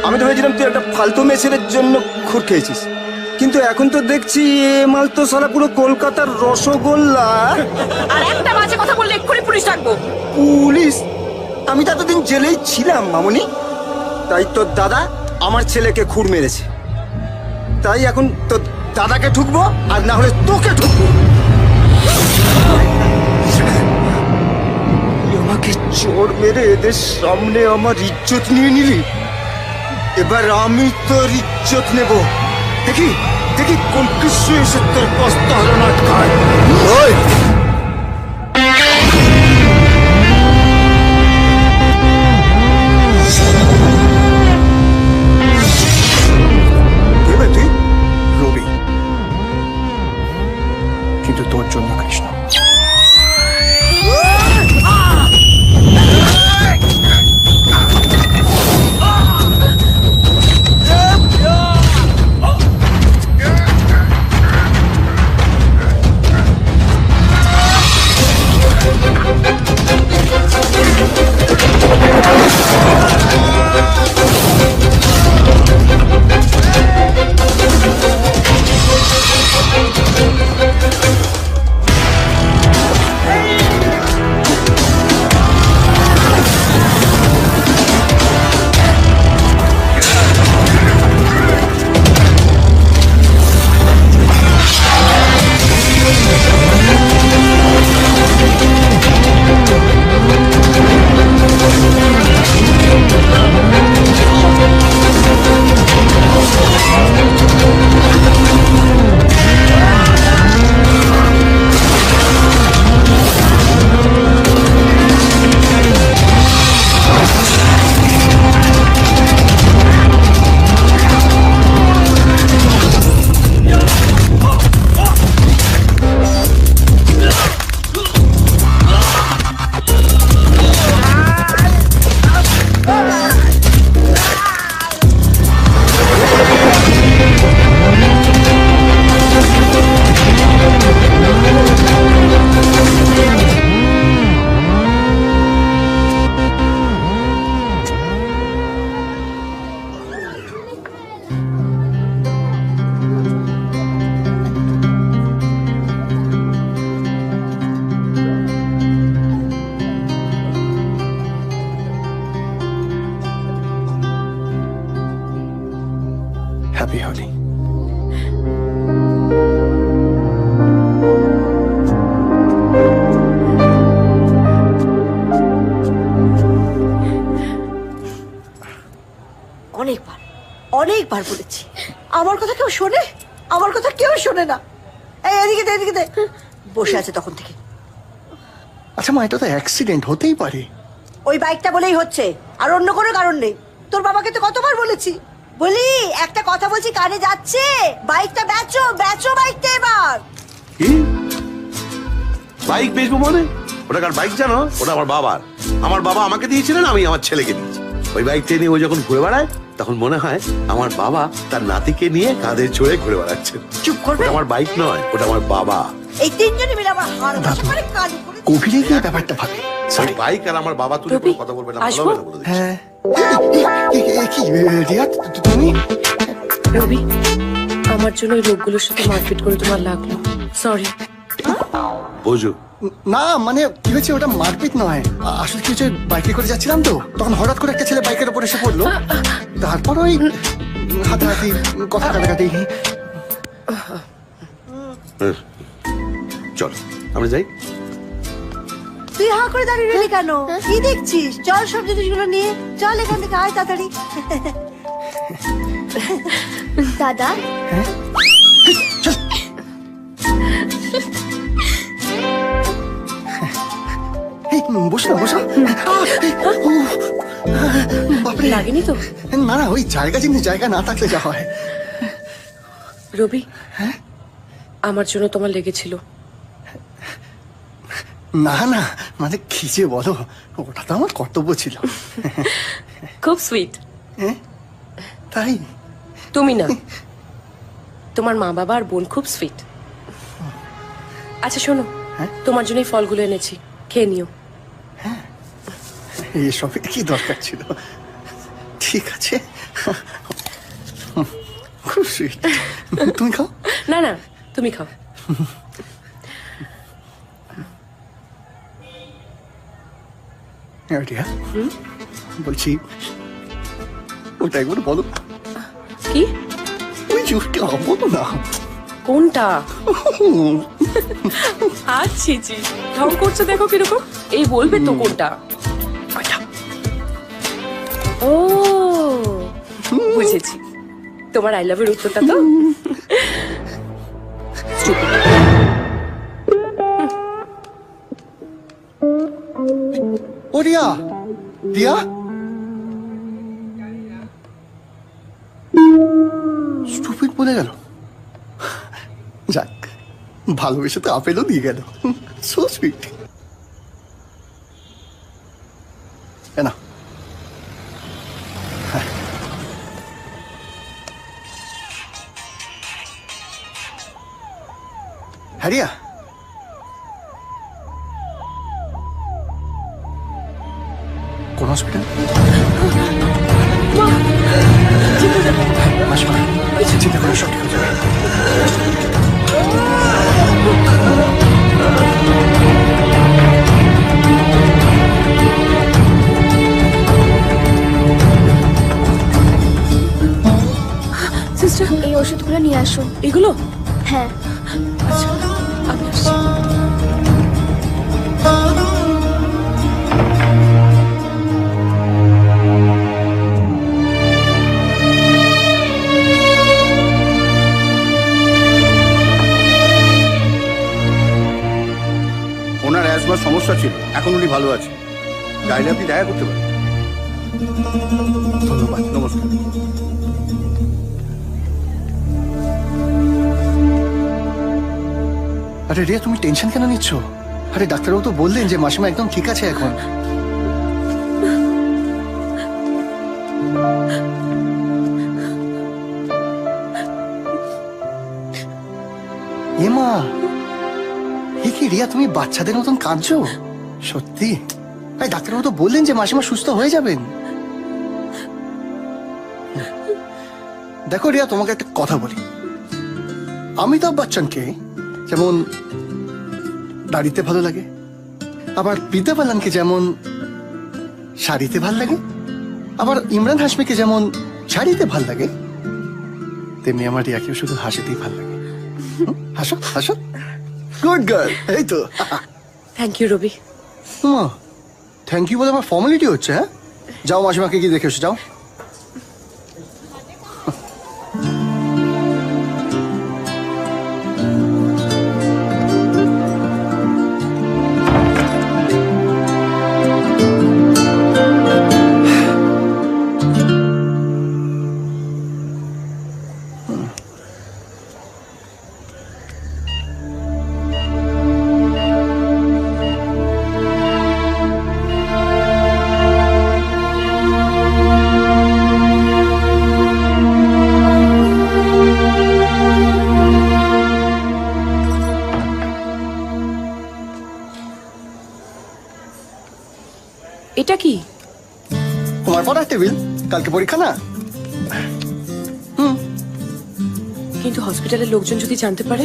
আমি তো ভেবেছিলাম তুই একটা ফালতু মেছের জন্য খুর খেয়েছিস, কিন্তু এখন তো দেখছি এ মাল তো সারা পুরো কলকাতার রসগোল্লা। আর একটা বাজে কথা বললে এক্ষুনি পুলিশ ডাকবো। পুলিশ? আমি তো এতদিন জেলেই ছিলাম মামুনি, তাই তোর দাদা আমার ছেলেকে খুর মেরেছে, তাই এখন তোর দাদাকে ঠুকবো আর না হলে তোকে ঠুকবো। আমাকে চোর মেরে এদের সামনে আমার ইজ্জত নিয়ে নিলি, এবার আমি তোর ইজ্জত নেব। দেখি দেখি কোন কিছু এসে তোর কস্তা হলো না আটকায়। তুই রবি, কিন্তু তোর জন্য কৃষ্ণ। Happy Holi. অনেকবার অনেকবার বলেছি, আমার কথা কেউ শোনে? আমার কথা কেউ শোনে না। এই এদিকে দে, এদিকে দে। বসে আছে তখন থেকে। আচ্ছা মা, এটা তো অ্যাক্সিডেন্ট হতেই পারে। ওই বাইকটা বলেই হচ্ছে, আর অন্য কোনো কারণ নেই। তোর বাবাকে তো কতবার বলেছি, বলি একটা কথা বলছি কানে যাচ্ছে, বাইকটা বেচো, বেচো বাইকটা এবার। কি বাইক বেচবো মানে? ওটা কার বাইক জানো? ওটা আমার বাবার। আমার বাবা আমাকে দিয়েছিলেন, আমি আমার ছেলেকে দিয়েছি। ওই বাইকটা নিয়ে ও যখন ঘুরে বেড়ায় তখন মনে হয় আমার বাবা তার নাতিকে নিয়ে কাঁধে চড়ে ঘুরে বেড়াচ্ছেন। চুপ করবে। আমার বাইক নয়, ওটা আমার বাবা। এই তিনজনে মিলে আমার হাড় বসে করে কাজ করে। গভীরে গিয়ে ব্যাপারটা ভাবে। সরি, বাইক আর আমার বাবা তুলে কোনো কথা বলবে না, ভালো হবে না বলে দিচ্ছি। হ্যাঁ কি রিয়া, তুমি? রবি, আমার জন্য ওই লোকগুলোর সাথে মারপিট করে তোমার লাগলো, সরি। বোঝো না মানে কি হয়েছে, ওটা মারপিট নয়, আসলে কি হয়েছে, বাইকে করে যাচ্ছিলাম তো, তখন হঠাৎ করে একটা ছেলে বাইকের উপর এসে পড়লো, তারপর ওই হাতাহাতি কথা কাটাকাটি। চল আমরা যাই। তুই হা করে দাঁড়িয়ে রইলি কেন? কি দেখছিস? চল সব জিনিসগুলো নিয়ে চল এখান থেকে, আয় তাড়াতাড়ি। দাদা বসো না, বসো। বাপরে, লাগেনি তো? না না, ওই জায়গা জিনিস জায়গা না থাকলে যা হয়। রবি, হ্যাঁ আমার জন্য তোমার লেগেছিল? না না, মানে কি যে বলো, ওটা তো আমার কর্তব্য ছিল। খুব সুইট। তাই? তুমি না, তোমার মা বাবা আর বোন খুব সুইট। আচ্ছা শোনো, তোমার জন্য এই ফলগুলো এনেছি, খেয়ে নিও। এসবের কি দরকার ছিল? ঠিক আছে, খুব সুইট। তুমি খাও। না না, তুমি খাও। রিয়া, বলছি ওটা একবার বলো। কি? ওই জুসটা বলো না। কোনটা? আচ্ছা জি, ঢং করছো দেখো কিরকম। এই বলবে তো কোনটা। ও বুঝেছি, তোমার আই লাভ এর উত্তরটা তো। ও রিয়া, রিয়া, স্টুপিড বলে গেল। যাক, ভালোবেসে তো আপেলও দিয়ে গেল। So sweet. না হ্যারিয়া, কোন হসপিটাল? আসবা, চিন্তা করে সব ঠিক হয়ে যাবে। সিস্টার, এই ওষুধগুলো নিয়ে আসো। এগুলো? হ্যাঁ। আচ্ছা, আমি আসছি। ওনার অ্যাজমার সমস্যা ছিল, এখন উনি ভালো আছে, চাইলে আপনি দেখা করতে পারেন। ধন্যবাদ, নমস্কার। আরে রিয়া, তুমি টেনশন কেন নিচ্ছ? আরে ডাক্তারবাবু তো বললেন যে মাসিমা একদম ঠিক আছে এখন। এমা, এ কি রিয়া, তুমি বাচ্চাদের মতন কাঁদছো? সত্যি? আরে ডাক্তারবাবু তো বললেন যে মাসিমা সুস্থ হয়ে যাবেন। দেখো রিয়া, তোমাকে একটা কথা বলি, অমিতাভ বচ্চনকে যেমন দাড়িতে ভালো লাগে, আবার প্রীতা বালানকে যেমন শাড়িতে ভাল লাগে, আবার ইমরান হাশমিকে যেমন শাড়িতে ভাল লাগে, তেমনি আমার রিয়াকেও শুধু হাসিতেই ভাল লাগে। হাসো হাসো, গুড গার্ল। এই তো। Thank you Rabi. Thank you বলে আমার ফর্মালিটি হচ্ছে? হ্যাঁ, যাও মাসিমাকে গিয়ে দেখে এসো, যাও। এটা কি? তোমার পড়ার টেবিল, কালকে পরীক্ষা না? কিন্তু হসপিটালের লোকজন যদি জানতে পারে?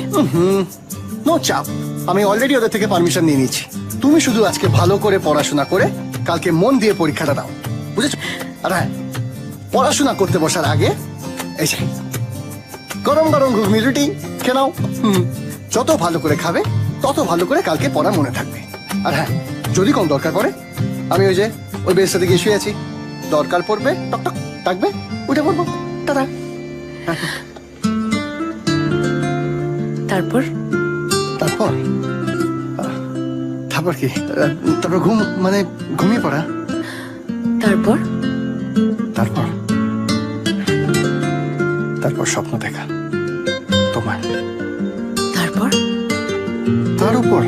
নো চাপ, আমি অলরেডি ওদের থেকে পারমিশন নিয়ে নিয়েছি। তুমি শুধু আজকে ভালো করে পড়াশোনা করে কালকে মন দিয়ে পরীক্ষাটা দাও, বুঝেছো? আর হ্যাঁ, পড়াশোনা করতে বসার আগে এই যে গরম গরম ঘুগনি রুটি খেয়ে নাও। যত ভালো করে খাবে তত ভালো করে কালকে পড়া মনে থাকবে। আর হ্যাঁ, যদি কোন দরকার পড়ে, আমি ওই যে ওই বেডের সাথে গিয়ে শুয়ে আছি, দরকার পড়বে টক টক ডাকবে, উঠে পড়বো। টাটা। তারপর তারপর তারপর কি? তারপর ঘুম, মানে ঘুমিয়ে পড়া। তারপর তারপর তারপর স্বপ্ন দেখা তোমার। তারপর তার উপর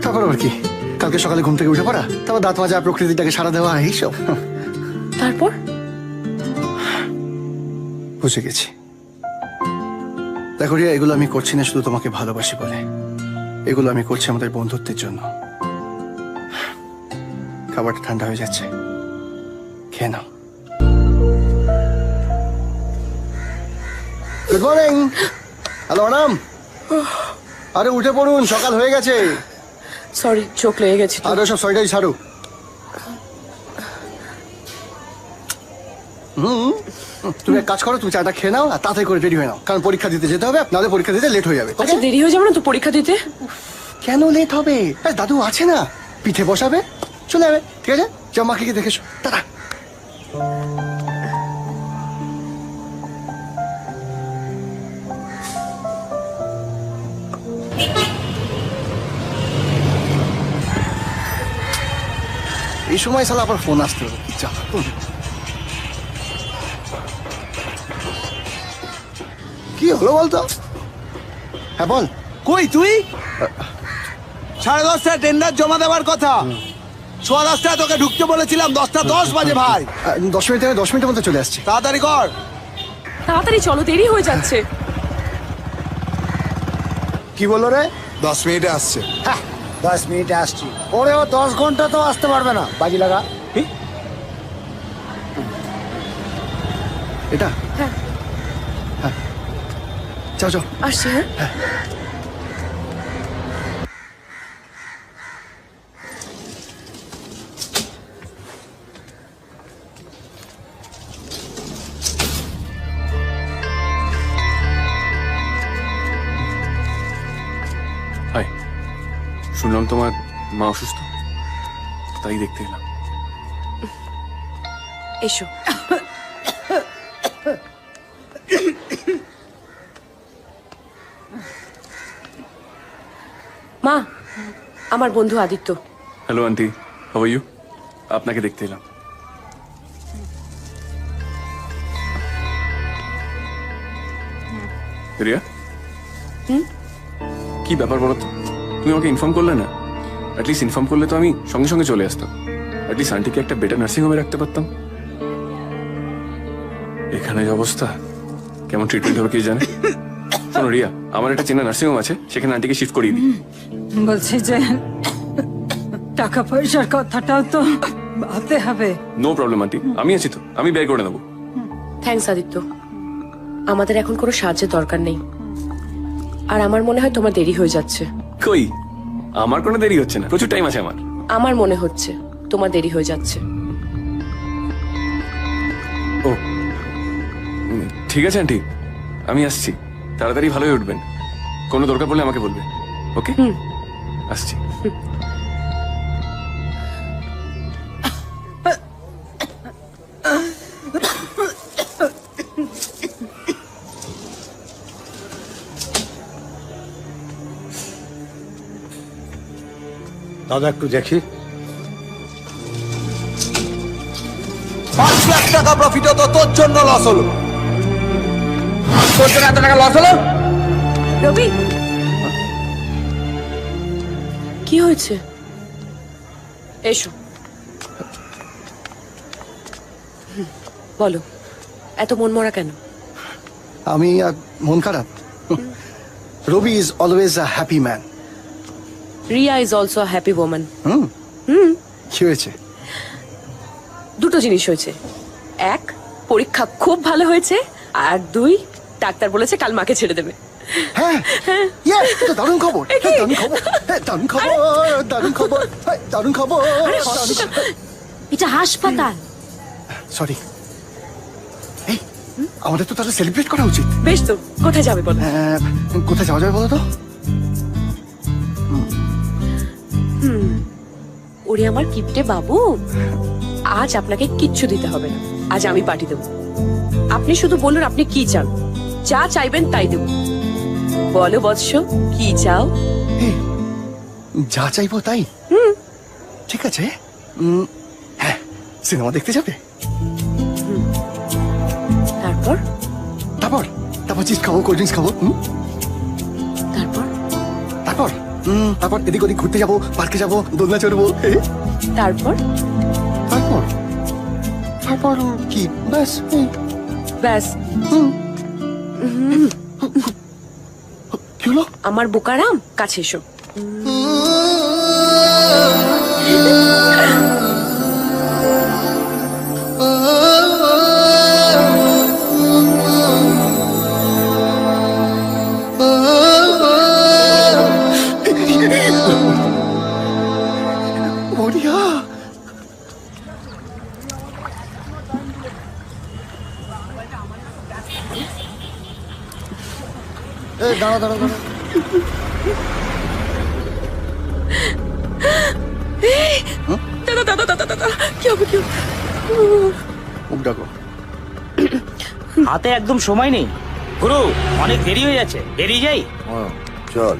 তারপর আবার কি? কালকে সকালে ঘুম থেকে উঠে পড়া, তারপর দাঁত মাজা, প্রকৃতিটাকে সাড়া দেওয়া, এইসব। তারপর বুঝে গেছি। দেখো রিয়া, এগুলো আমি করছি না শুধু তোমাকে ভালোবাসি বলে, এগুলো আমি করছি আমাদের বন্ধুত্বের জন্য। খাবারটা ঠান্ডা হয়ে যাচ্ছে, খেয়ে নাও। Good morning. হ্যালো ম্যাডাম, আরে উঠে পড়ুন, সকাল হয়ে গেছে। সরি, চোখ লেগে গেছে। আরে সব সরিটাই ছাড়ো। তুমি এক কাজ করো, তুমি চাটা খেয়ে নাও আর তাড়াতাড়ি করে রেডি হয়ে নাও, কারণ পরীক্ষা দিতে যেতে হবে, নাহলে পরীক্ষা দিতে লেট হয়ে যাবে। আচ্ছা, দেরি হয়ে যাবে না তো পরীক্ষা দিতে? কেন লেট হবে? দাদু আছে না, পিঠে বসাবে, চলে যাবে। ঠিক আছে, যাও মাকে গিয়ে দেখেছো। টাটা। এই সময় সালা আবার ফোন আসতে হবে, যা। কি হলো বলতো? হ্যাঁ বল। কই তুই? 10:30টায় টেন্ডার জমা দেওয়ার কথা, 10:15টায় তোকে ঢুকতে বলেছিলাম, 10:10 বাজে ভাই। 10 মিনিটের মধ্যে চলে আসছে। তাড়াতাড়ি কর। তাড়াতাড়ি চলো, দেরি হয়ে যাচ্ছে। কি বললো রে? 10 মিনিটে আসছে। 10 মিনিটে আসছি। ওরে ও 10 ঘন্টা তো আসতে পারবে না। বাজি লাগা। এটা? হ্যাঁ। যাও যাও, আসছি। হ্যাঁ। হাই, শুনলাম তোমার মা অসুস্থ, তাই দেখতে এলাম। এসো। মা, আমার বন্ধু Aditya. Hello aunty, how are you? আপনাকে দেখতে এলাম। রিয়া, কি ব্যাপার বলো তো? তুমি আমাকে ইনফর্ম করলে না? অ্যাটলিস্ট ইনফর্ম করলে তো আমি সঙ্গে সঙ্গে চলে আসতাম। অ্যাটলিস্ট আন্টিকে একটা বেটার নার্সিং হোমে রাখতে পারতাম। এখানে যে অবস্থা, কেমন ট্রিটমেন্ট হবে কে জানে। শোনো রিয়া, আমার একটা চেনা নার্সিং হোম আছে, সেখানে আন্টিকে শিফট করিয়ে দিই। বলছি যে টাকা পয়সার কথাটাও তো ভাবতে হবে। নো প্রবলেম আন্টি, আমি আছি তো, আমি ব্যয় করে নেবো। থ্যাঙ্কস আদিত্য, আমাদের এখন কোনো সাহায্যের দরকার নেই। আর আমার মনে হয় তোমার দেরি হয়ে যাচ্ছে। কই, আমার কোনো দেরি হচ্ছে না, প্রচুর টাইম আছে আমার। আমার মনে হচ্ছে তোমার দেরি হয়ে যাচ্ছে। ও ঠিক আছে আন্টি, আমি আসছি, তাড়াতাড়ি ভালো হয়ে উঠবেন। কোনো দরকার পড়লে আমাকে বলবে, ওকে? আসছি। দাদা একটু দেখি। 5 লাখ টাকা প্রফিট হতো, তোর জন্য লস হলো। তোর জন্য এত টাকা লস হলো? রবি, কি হয়েছে? এসো, বলো, এত মন মরা কেন? আমি মন খারাপ? Ravi is always a happy man. Riya is also a happy woman. কি হয়েছে? দুটো জিনিস হয়েছে। 1, পরীক্ষা খুব ভালো হয়েছে, আর 2, ডাক্তার বলেছে কাল মাকে ছেড়ে দেবে। হ্যাঁ তো দারুণ খবর, দারুণ খবর, দারুণ খবর, দারুণ খবর, দারুণ খবর। এটা হাসপাতাল। সরি, এই আমাদের তো তাহলে সেলিব্রেট করা উচিত। বেশ তো, কোথায় যাবে বলো? কোথায় যাওয়া যাবে বলো তো? ওরে আমার কিপটে বাবু, আজ আপনাকে কিচ্ছু দিতে হবে না, আজ আমি পার্টি দেবো। আপনি শুধু বলুন আপনি কি চান, যা চাইবেন তাই দেবো। বলো বৎস, কি চাও? যা চাইবো তাই? ঠিক আছে। হ্যাঁ, সিনেমা দেখতে যাবে? তারপর? তারপর তারপর চিপস খাবো, কোল্ড ড্রিঙ্কস খাবো। তারপর? তারপর তারপর এদিক ওদিক ঘুরতে যাবো, পার্কে যাবো, দোলনা চড়বো। তারপর? তারপর তারপর কি? ব্যাস ব্যাস। কি হলো? আমার বোকারাম, কাছে এসো। দাঁড়া দাঁড়া দাঁড়া, কি হবে কি হবে? হাতে একদম সময় নেই গুরু, অনেক দেরি হয়ে যাচ্ছে, বেরিয়ে যাই। চল।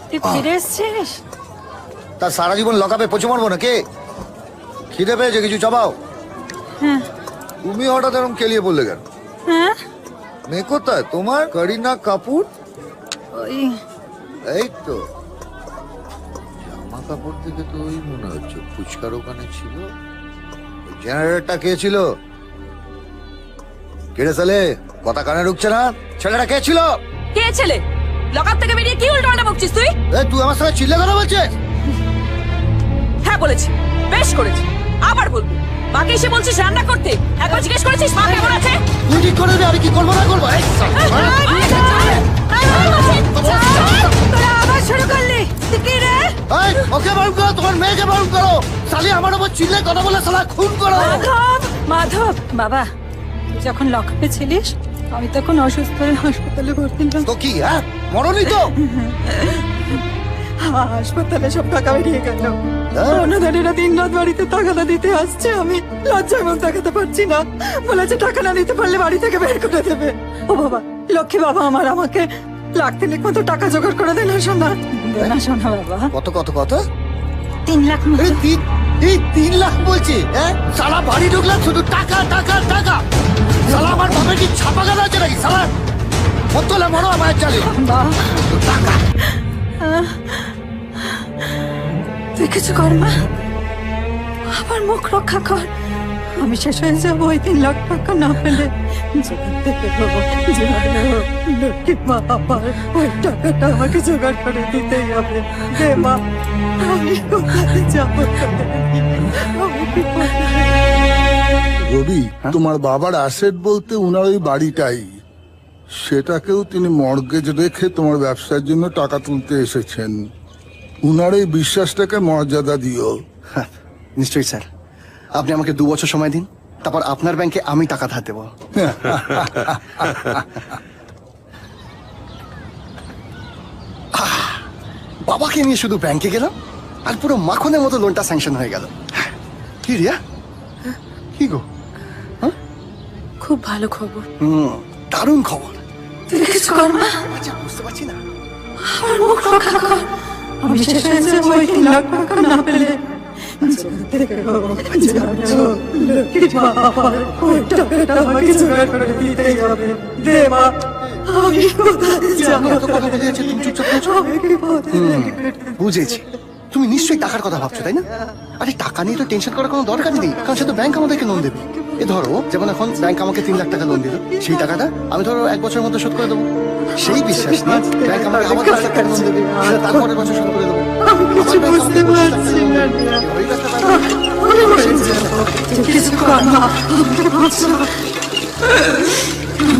তুই ফিরে এসছিস? তার সারা জীবন লকাপে পচে মরবো নাকি? খিদে পেয়েছে, কিছু চাবাও। তুমি হঠাৎ এরকম কেলিয়ে বললে কেন? মেয়ে কোথায় তোমার? করিনা কাপুর? এই তো জামা কাপড় থেকে তো ওই মনে হচ্ছে ফুচকার ওখানে ছিল। জেনারেটরটা কে ছিল? কেড়ে সালে কথা কানে ঢুকছে না। ছেলেটা কে ছিল? কে ছেলে? লকআপ থেকে বেরিয়ে কি উল্টোপাল্টা বকছিস তুই? তুই আমার সঙ্গে চিল্লে কথা বলছিস? হ্যাঁ বলেছি, বেশ করেছি, আবার বলবো। মাকে এসে বলছিস রান্না করতে, একবার জিজ্ঞেস করেছিস মা কেমন আছে? তুই ঠিক করে দে, আমি কি করবো না করবো। আবার শুরু করলি কি রে? ওকে বারণ করো, তোমার মেয়েকে বারণ করো। শালি আমার উপর চিল্লে কথা বলে শালা খুন করো। মাধব বাবা, তুই যখন লকআপে ছিলিস আমি তখন অসুস্থ হয়ে হাসপাতালে ভর্তি ছিলাম। তো কি হ্যাঁ মরনি তো? হাসপাতালে সব টাকা বেরিয়ে গেল। অন্যদানেরা দিন রাত বাড়িতে টাকাটা দিতে আসছে, আমি লজ্জায় মুখ দেখাতে পারছি না। বলেছে টাকা না দিতে পারলে বাড়ি থেকে বের করে দেবে। ও বাবা, লক্ষ্মী বাবা আমার, আমাকে লাখ মতো টাকা জোগাড় করে দে না সোনা। দে না সোনা বাবা। কত কত কত? 3 লাখ। 3 লাখ বলছি? সালা বাড়ি ঢুকলাম শুধু টাকা টাকা টাকা। সালা আমার বাপের কি ছাপা গান আছে নাকি? সালা মতলে মরো আমার চালে টাকা। তুই কিছু কর মা, আমার মুখ রক্ষা কর। আমি শেষ হয়ে যাবো ওই 3 লাখ টাকা না পেলে। লক্ষ্মী মা, আমার ওই টাকাটা আমাকে জোগাড় করে দিতেই হবে। দে মা, আমি কোথায় যাবো? রবি, তোমার বাবার অ্যাসেট বলতে উনার ওই বাড়িটাই, সেটাকেও তিনি মর্গেজ রেখে তোমার ব্যবসার জন্য টাকা তুলতে এসেছেন। উনার এই বিশ্বাসটাকে মর্যাদা দিও। নিশ্চয়ই স্যার, আপনি আমাকে 2 বছর সময় দিন, তারপর আপনার ব্যাংকে আমি টাকা ধার দেবো। বাবাকে নিয়ে শুধু ব্যাংকে গেলাম আর পুরো মাখনের মতো লোনটা স্যাংশন হয়ে গেল। কি রিয়া, কি গো? খুব ভালো খবর। দারুণ খবর। তুই কিছু কর মা। আচ্ছা, বুঝতে পারছি না। আমার মুখ রক্ষা কর। আমি শেষ হয়ে যাবো ওই 3 লাখ টাকা না পেলে। লক্ষ্মী মা, আমার ওই টাকাটা আমাকে জোগাড় করে দিতেই হবে। দে মা, আমি কোথায় যাবো? বুঝেছি, তুমি নিশ্চয়ই টাকার কথা ভাবছো তাই না? আরে টাকা নিয়ে তো টেনশন করার কোনো দরকার নেই, কারণ সে তো ব্যাংক আমাদেরকে লোন দেবে। এ ধরো যেমন এখন ব্যাংক আমাকে 3 লাখ টাকা লোন দিল, সেই টাকাটা আমি ধরো 1 বছরের মধ্যে শোধ করে দেবো। সেই বিশ্বাস নিয়ে ব্যাংক আমাকে আবার 10 লাখ টাকা লোন দেবে, সেটা তারপরের বছর শোধ করে দেবো। কিছু বুঝতে পারছি না রিয়া। কিছু কর মা,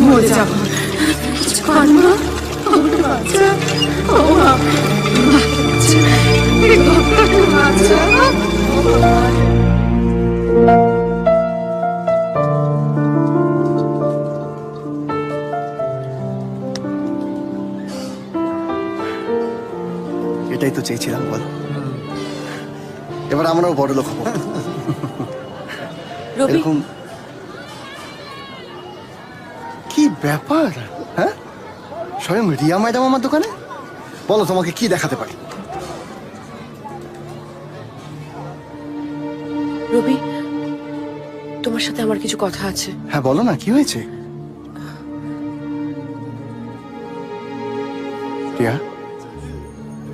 মরে যাবো। কিছু কর মা, বাচ্চা, ও মা, বাচ্চা। এটাই তো চেয়েছিলাম বল, এবার আমরাও বড় লোক হবো। এরকম কি ব্যাপার? হ্যাঁ, স্বয়ং রিয়া ম্যাডাম আমার দোকানে? বলো তোমাকে কি দেখাতে পারি? রবি, তোমার সাথে আমার কিছু কথা আছে। হ্যাঁ বলো না, কি হয়েছে? রিয়া,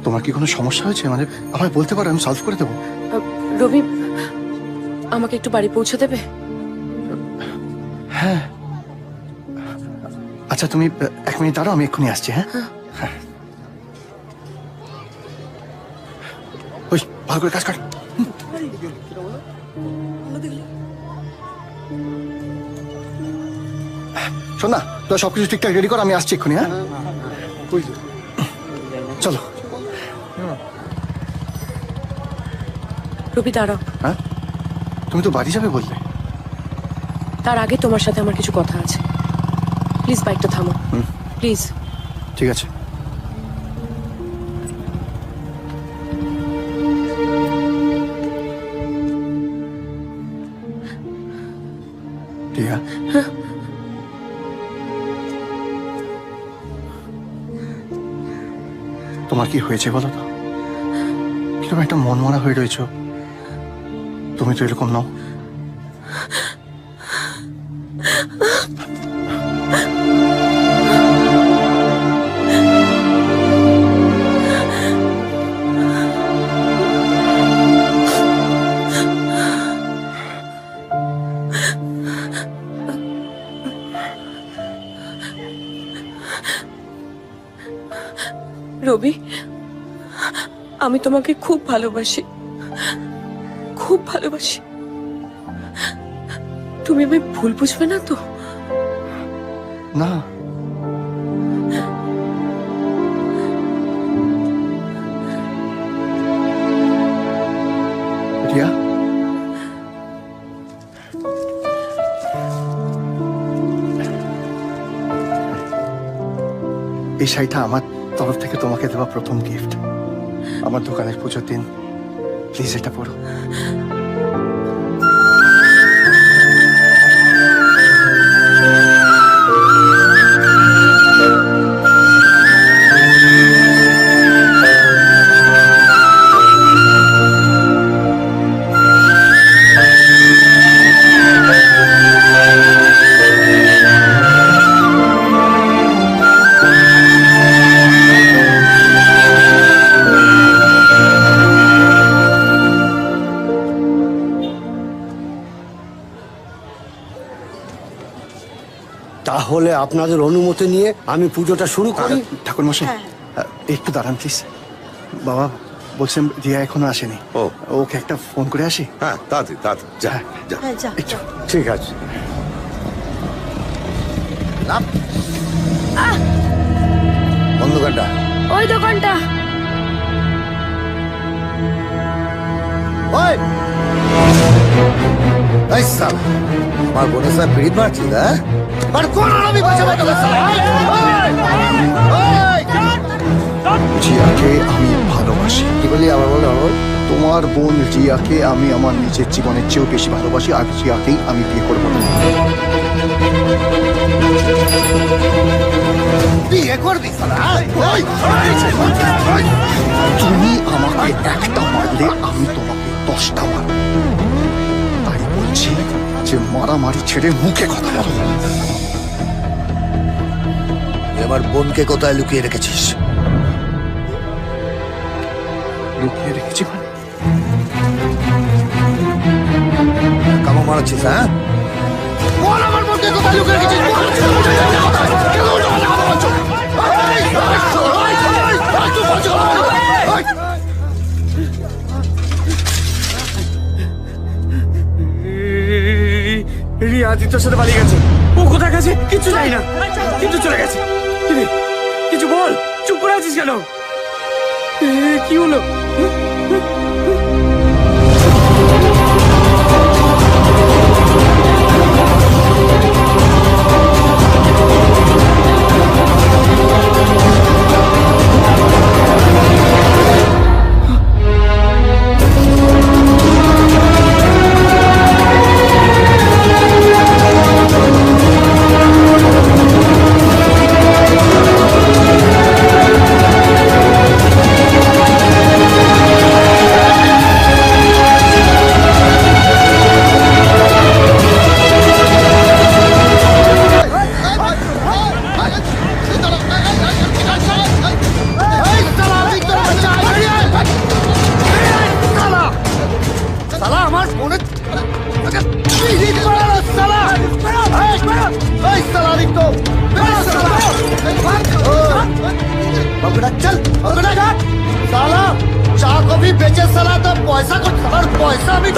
তোমার কি কোনো সমস্যা হয়েছে? মানে আমায় বলতে পারো, আমি সলভ করে দেবো। রবি, আমাকে একটু বাড়ি পৌঁছে দেবে? হ্যাঁ আচ্ছা, তুমি 1 মিনিট দাঁড়াও, আমি এক্ষুনি আসছি। হ্যাঁ হ্যাঁ, ওই ভালো করে কাজ কর। শোন না, তো সবকিছু ঠিকঠাক রেডি কর, আমি আসছি এক্ষুনি। হ্যাঁ চলো। রবি দাঁড়াও। হ্যাঁ, তুমি তো বাড়ি যাবে বললে। তার আগে তোমার সাথে আমার কিছু কথা আছে। প্লিজ বাইকটা থামো, প্লিজ। ঠিক আছে। রিয়া, তোমার কি হয়েছে বলো তো? কিরকম একটা মনমরা হয়ে রয়েছো। তুমি তো এরকম নাও। রবি, আমি তোমাকে খুব ভালোবাসি, খুব ভালোবাসি। তুমি আমায় ভুল বুঝবে না তো? না, রিয়া, এই শাড়িটা আমার তরফ থেকে তোমাকে দেওয়া প্রথম গিফট। আমার দোকানের পুজোর দিন, প্লিজ এটা পড়ো। তাহলে আপনাদের অনুমতি নিয়ে আমি পুজোটা শুরু করি। ঠাকুর মশাই, একটু দাঁড়ান প্লিজ। বাবা বলছেন রিয়া এখনো আসেনি, ওকে একটা ফোন করে আসি। হ্যাঁ তাড়াতাড়ি তাড়াতাড়ি যা যা। ঠিক আছে। কোন দোকানটা? ওই দোকানটা। ওই এই সালা, আমার বোনের সাথে পিড়িত মারছিস? হ্যাঁ, আর কোন আমি বাঁচাবো তোকে সালা? রিয়াকে আমি ভালোবাসি। কি বলি আবার বলো? তোমার বোন রিয়াকে আমি আমার নিজের জীবনের চেয়েও বেশি ভালোবাসি, আর রিয়াকেই আমি বিয়ে করবো। বিয়ে করবি সালা? তুমি আমাকে একটা মারলে আমি তোমাকে 10টা মারব। তাই বলছি যে মারামারি ছেড়ে মুখে কথা বলো। আমার বোনকে কোথায় লুকিয়ে রেখেছিস? লুকিয়ে রেখেছি মানে? কামো মারাচ্ছিস, হ্যাঁ? বল আমার বোনকে কোথায় লুকিয়ে রেখেছিস? আদিত্যর সাথে পালিয়ে গেছে। ও কোথায় গেছে কিছু জানি না, কিন্তু চলে গেছে। কিছু বল, চুপ করে আছিস কেন? কি হলো?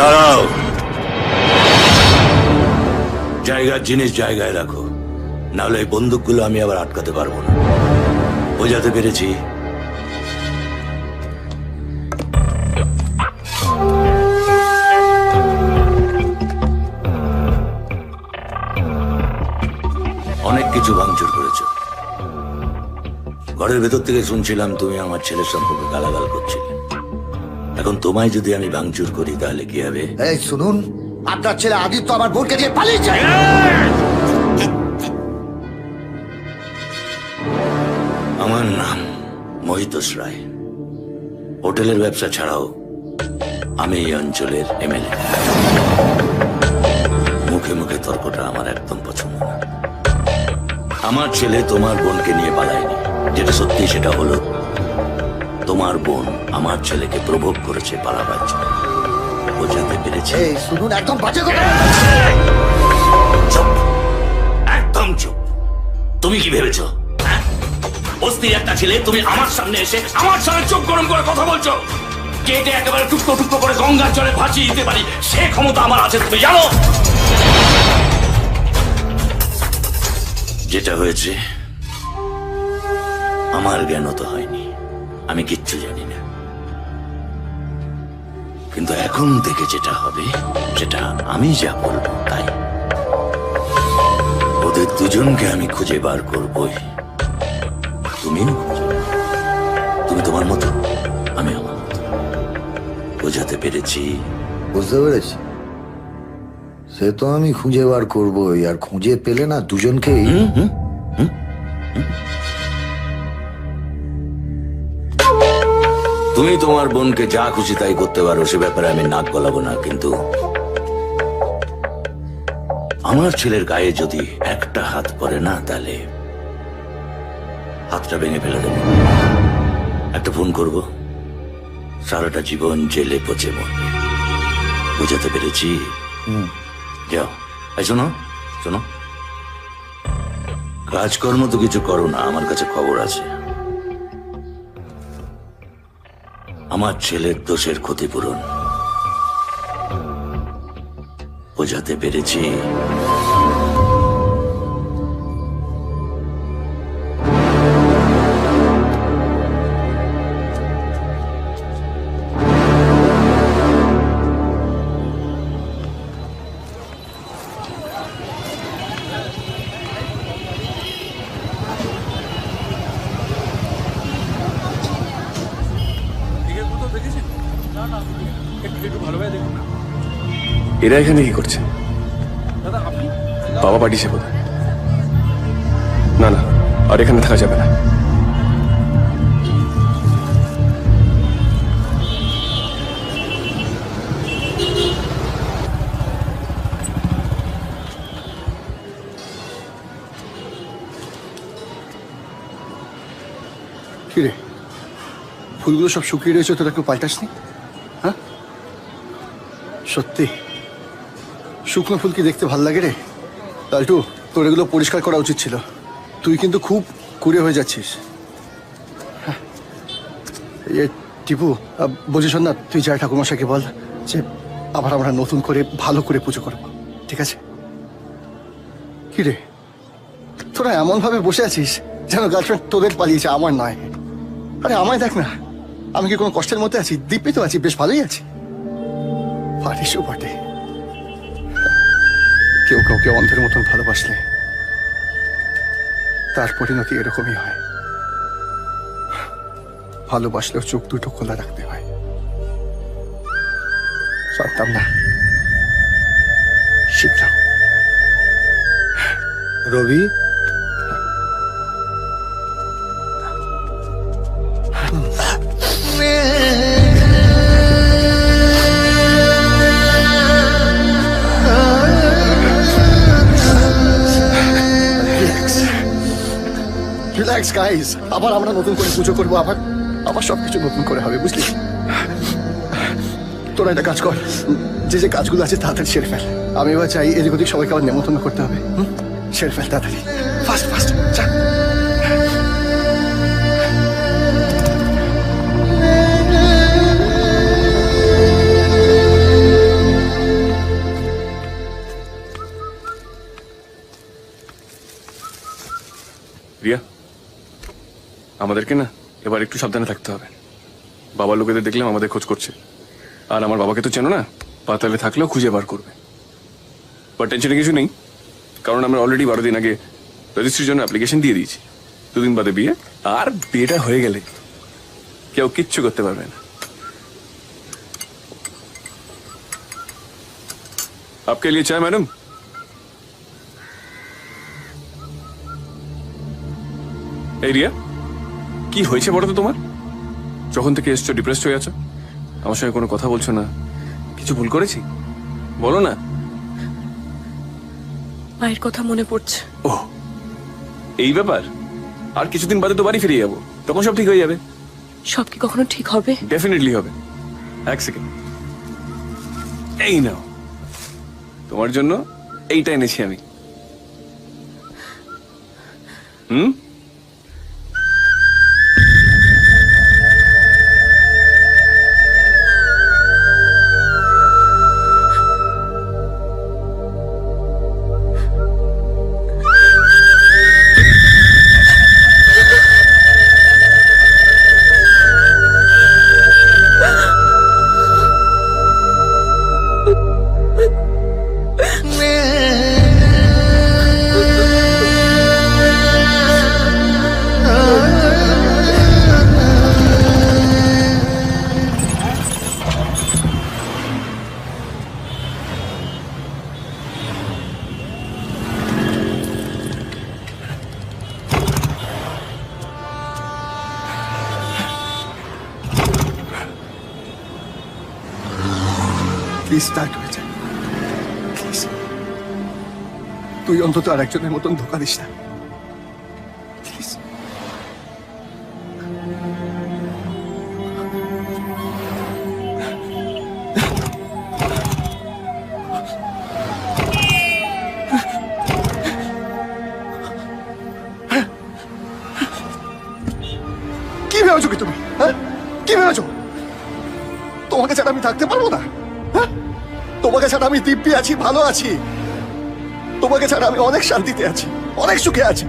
দাঁড়াও, জায়গার জিনিস জায়গায় রাখো, নাহলে এই বন্দুকগুলো আমি আবার আটকাতে পারবো না। বোঝাতে পেরেছি? অনেক কিছু ভাঙচুর করেছো। ঘরের ভেতর থেকে শুনছিলাম তুমি আমার ছেলের সম্পর্কে গালাগাল করছিলে। এখন তোমায় যদি আমি ভাঙচুর করি তাহলে কি হবে? এই শুনুন, আপনার ছেলে আদিত্য আমার বোনকে দিয়ে পালিয়ে যায়। আমার নাম মহিতোষ রায়। হোটেলের ব্যবসা ছাড়াও আমি এই অঞ্চলের এমএলএ। মুখে মুখে তর্কটা আমার একদম পছন্দ না। আমার ছেলে তোমার বোনকে নিয়ে পালায়নি, যেটা সত্যি সেটা হলো তোমার বোন আমার ছেলেকে প্রভোগ করেছে পালাবার জন্য। বোঝাতে পেরেছি? এই শুনুন, একদম বাজে কথা। চুপ, একদম চুপ। তুমি কি ভেবেছো বস্তির একটা ছেলে তুমি আমার সামনে এসে আমার সামনে চোখ গরম করে কথা বলছো? কেটে একেবারে টুকরো টুকরো করে গঙ্গার জলে ভাসিয়ে দিতে পারি সে ক্ষমতা আমার আছে, তুমি জানো? যেটা হয়েছে আমার জ্ঞান তো হয়নি, আমি কিচ্ছু জানি না। কিন্তু এখন থেকে যেটা হবে সেটা আমি যা বলবো তাই। ওদের দুজনকে আমি খুঁজে বার করবই। তুমিও তুমি তোমার মতো, আমি আমার মতো। বোঝাতে পেরেছি? বুঝতে পেরেছি। সে তো আমি খুঁজে বার করবোই, আর খুঁজে পেলে না দুজনকেই। তুমি তোমার বোনকে যা খুশি তাই করতে পারো, সে ব্যাপারে আমি নাক গলাবো না, কিন্তু আমার ছেলের গায়ে যদি একটা হাত পড়ে না তাহলে হাতটা ভেঙে ফেলে দেবো। একটা ফোন করব, সারাটা জীবন জেলে পচে মরবে। বুঝাতে পেরেছি? যাও। এই শোনো শোনো, কাজকর্ম তো কিছু করো না, আমার কাছে খবর আছে। আমার ছেলের দোষের ক্ষতিপূরণ। বোঝাতে পেরেছি? এরা এখানে কি করছে? বাবা পাঠিয়েছে বোধহয়। না না, আর এখানে থাকা যাবে না। কিরে ফুলগুলো সব শুকিয়ে রয়েছে, তোরা একটু পাল্টাসনি? হ্যাঁ সত্যি শুকনো ফুল কি দেখতে ভাল লাগে রে? লালটু, তোর এগুলো পরিষ্কার করা উচিত ছিল। তুই কিন্তু খুব কুড়ে হয়ে যাচ্ছিস। হ্যাঁ টিপু, বুঝিস না, তুই যা ঠাকুরমশাইকে বল যে আবার আমরা নতুন করে ভালো করে পুজো করবো, ঠিক আছে? কি রে, তোরা এমন ভাবে বসে আছিস যেন গার্লফ্রেন্ড তোদের পালিয়েছে, আমার নয়। আরে আমায় দেখ না, আমি কি কোনো কষ্টের মধ্যে আছি? দিব্যি তো আছি, বেশ ভালোই আছি। পারিসও বটে। কেউ কাউকে অন্ধের মতন ভালোবাসলে তার পরিণতি এরকমই হয়। ভালোবাসলেও চোখ দুটো খোলা রাখতে হয়। জানতাম না, শিখলাম। রবি, রিল্যাক্স গাইস, আবার আমরা নতুন করে পুজো করবো, আবার সবকিছু নতুন করে হবে, বুঝলি? তোরা একটা কাজ কর, যে কাজগুলো আছে তাড়াতাড়ি সেরে ফেল। আমি এবার চাই এদিক ওদিক সবাইকে আবার নেমন্তন্ন করতে হবে। সেরে ফেল তাড়াতাড়ি, ফাস্ট ফাস্ট, যা। রিয়া, আমাদেরকে না এবার একটু সাবধানে থাকতে হবে। বাবার লোকেদের দেখলাম আমাদের খোঁজ করছে, আর আমার বাবাকে তো চেনো না, পাতালে থাকলেও খুঁজে বার করবে। বাট টেনশনে কিছু নেই, কারণ আমরা অলরেডি 12 দিন আগে রেজিস্ট্রির জন্য অ্যাপ্লিকেশন দিয়ে দিয়েছি। 2 দিন বাদে বিয়ে, আর বিয়েটা হয়ে গেলে কেউ কিচ্ছু করতে পারবে না। आपके लिए चाय मैडम? এই রিয়া, কি হয়েছে বলো তো তোমার? যখন থেকে এসছো ডিপ্রেসড হয়ে আছো, আমার সঙ্গে কোনো কথা বলছো না। কিছু ভুল করেছি? বলো না। মায়ের কথা মনে পড়ছে। ও, এই ব্যাপার? আর কিছুদিন বাদে তো বাড়ি ফিরে যাবো, তখন সব ঠিক হয়ে যাবে। সব কি কখনো ঠিক হবে? ডেফিনেটলি হবে। এক সেকেন্ড, এই নাও, তোমার জন্য এইটা এনেছি আমি। প্লিজ স্টার্ট হয়ে যায়, প্লিজ। তুই অন্তত আর একজনের মতন ধোকা দিস না, প্লিজ। কি ভেবেছো কি তুমি? হ্যাঁ, কি ভেবেছো? তোমাকে ছাড়া আমি থাকতে পারবো না? তোমাকে ছাড়া আমি দিব্যি আছি, ভালো আছি। তোমাকে ছাড়া আমি অনেক শান্তিতে আছি, অনেক সুখে আছি।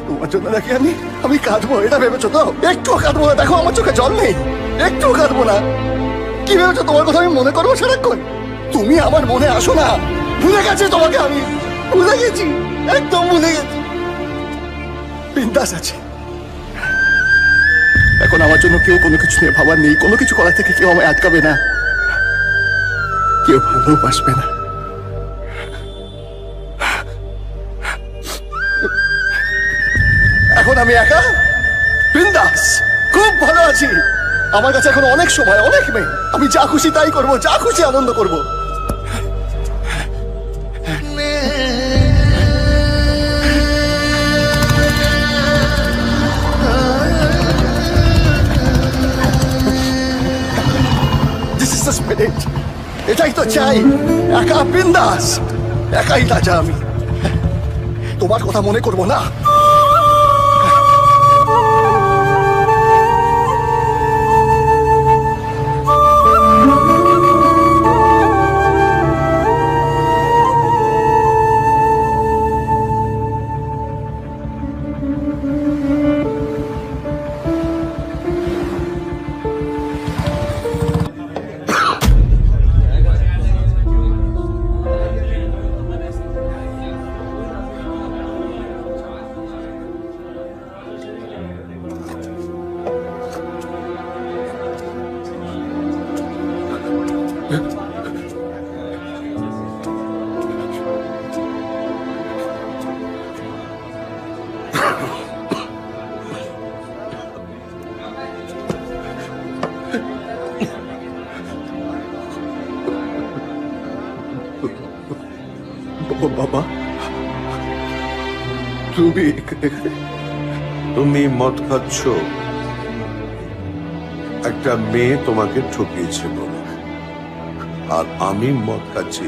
তোমার জন্য নাকি আমি কাঁদবো, এটা ভেবেছো তো? একটুও কাঁদবো না। দেখো আমার চোখে জল নেই, একটুও কাঁদবো না। কি ভেবেছো তোমার কথা আমি মনে করবো সারাক্ষণ? তুমি আমার মনে আসো না। ভুলে গেছি তোমাকে, আমি ভুলে গেছি, একদম ভুলে গেছি। বিন্দাস আছে এখন। আমার জন্য কেউ কোনো কিছু নিয়ে ভাবার নেই, কোনো কিছু করার থেকে কেউ আমায় আটকাবে না, কেউ ভালোবাসবে না। এখন আমি একা, বিন্দাস, খুব ভালো আছি। আমার কাছে এখন অনেক সময়, অনেক মেয়ে। আমি যা খুশি তাই করবো, যা খুশি আনন্দ করবো। এটাই তো চাই, একা বিন্দাস, একাই রাজা আমি। তোমার কথা মনে করবো না? বাবা, তুমি মদ খাচ্ছ, একটা মেয়ে তোমাকে ঠকিয়েছে বলে, আর আমি মদ খাচ্ছি।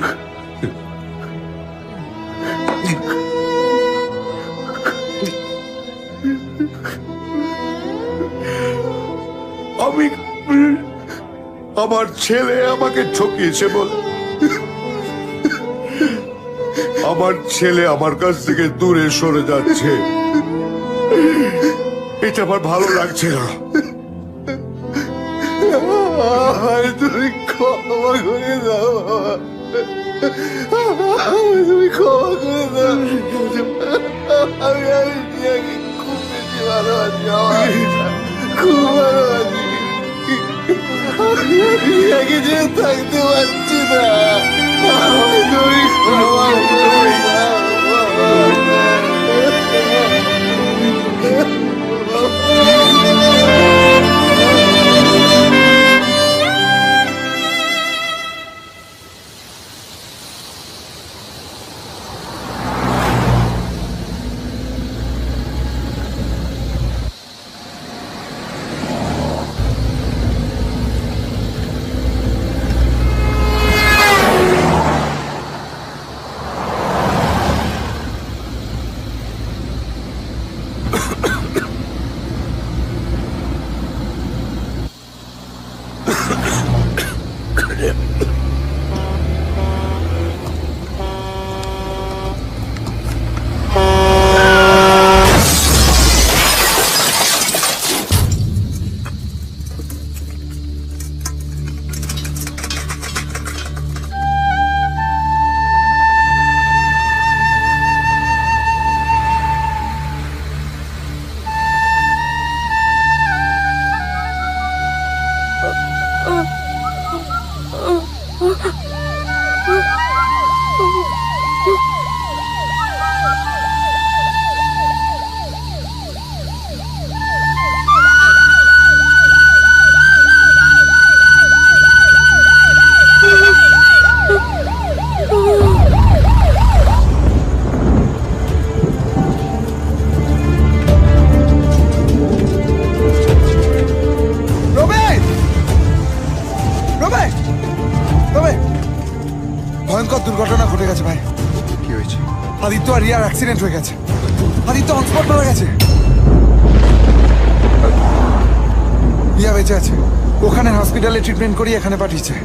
আমি আমার ছেলে আমাকে ঠকিয়েছে বলে, আমার ছেলে আমার কাছ থেকে দূরে সরে যাচ্ছে, এটা আমার ভালো লাগছে না। তুমি ক্ষমা করে দাও, তুমি ক্ষমা করে দাও। আমি খুব বেশি ভালোবাসি, খুব ভালোবাসি। আমি যে থাকতে পারছি না, তুমি ক্ষমা করে দাও। ভয়ঙ্কর দুর্ঘটনা ঘটে গেছে ভাই। কি হয়েছে? আদিত্য আর রিয়ার অ্যাক্সিডেন্ট হয়ে গেছে। আদিত্য অন স্পট মারা গেছে, রিয়া বেঁচে আছে। ওখানে হসপিটালে ট্রিটমেন্ট করিয়ে এখানে পাঠিয়েছে।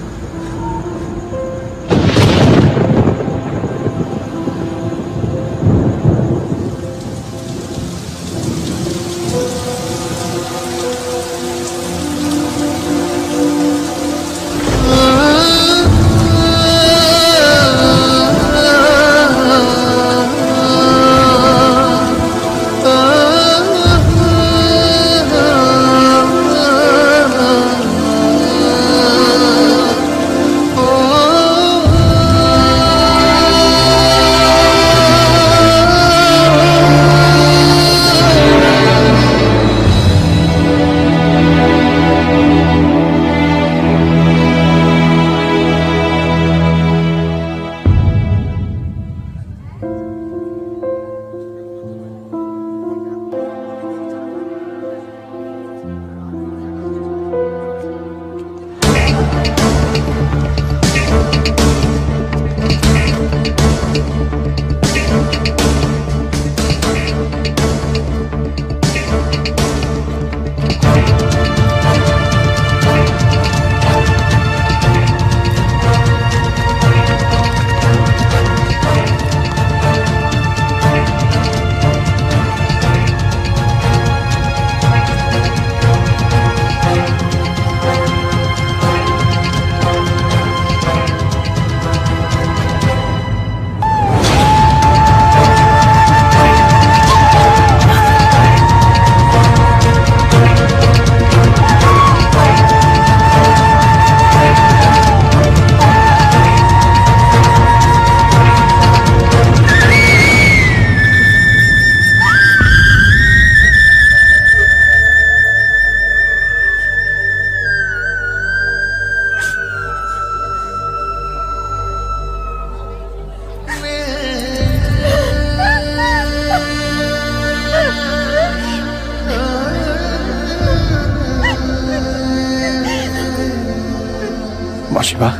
মাসিমা,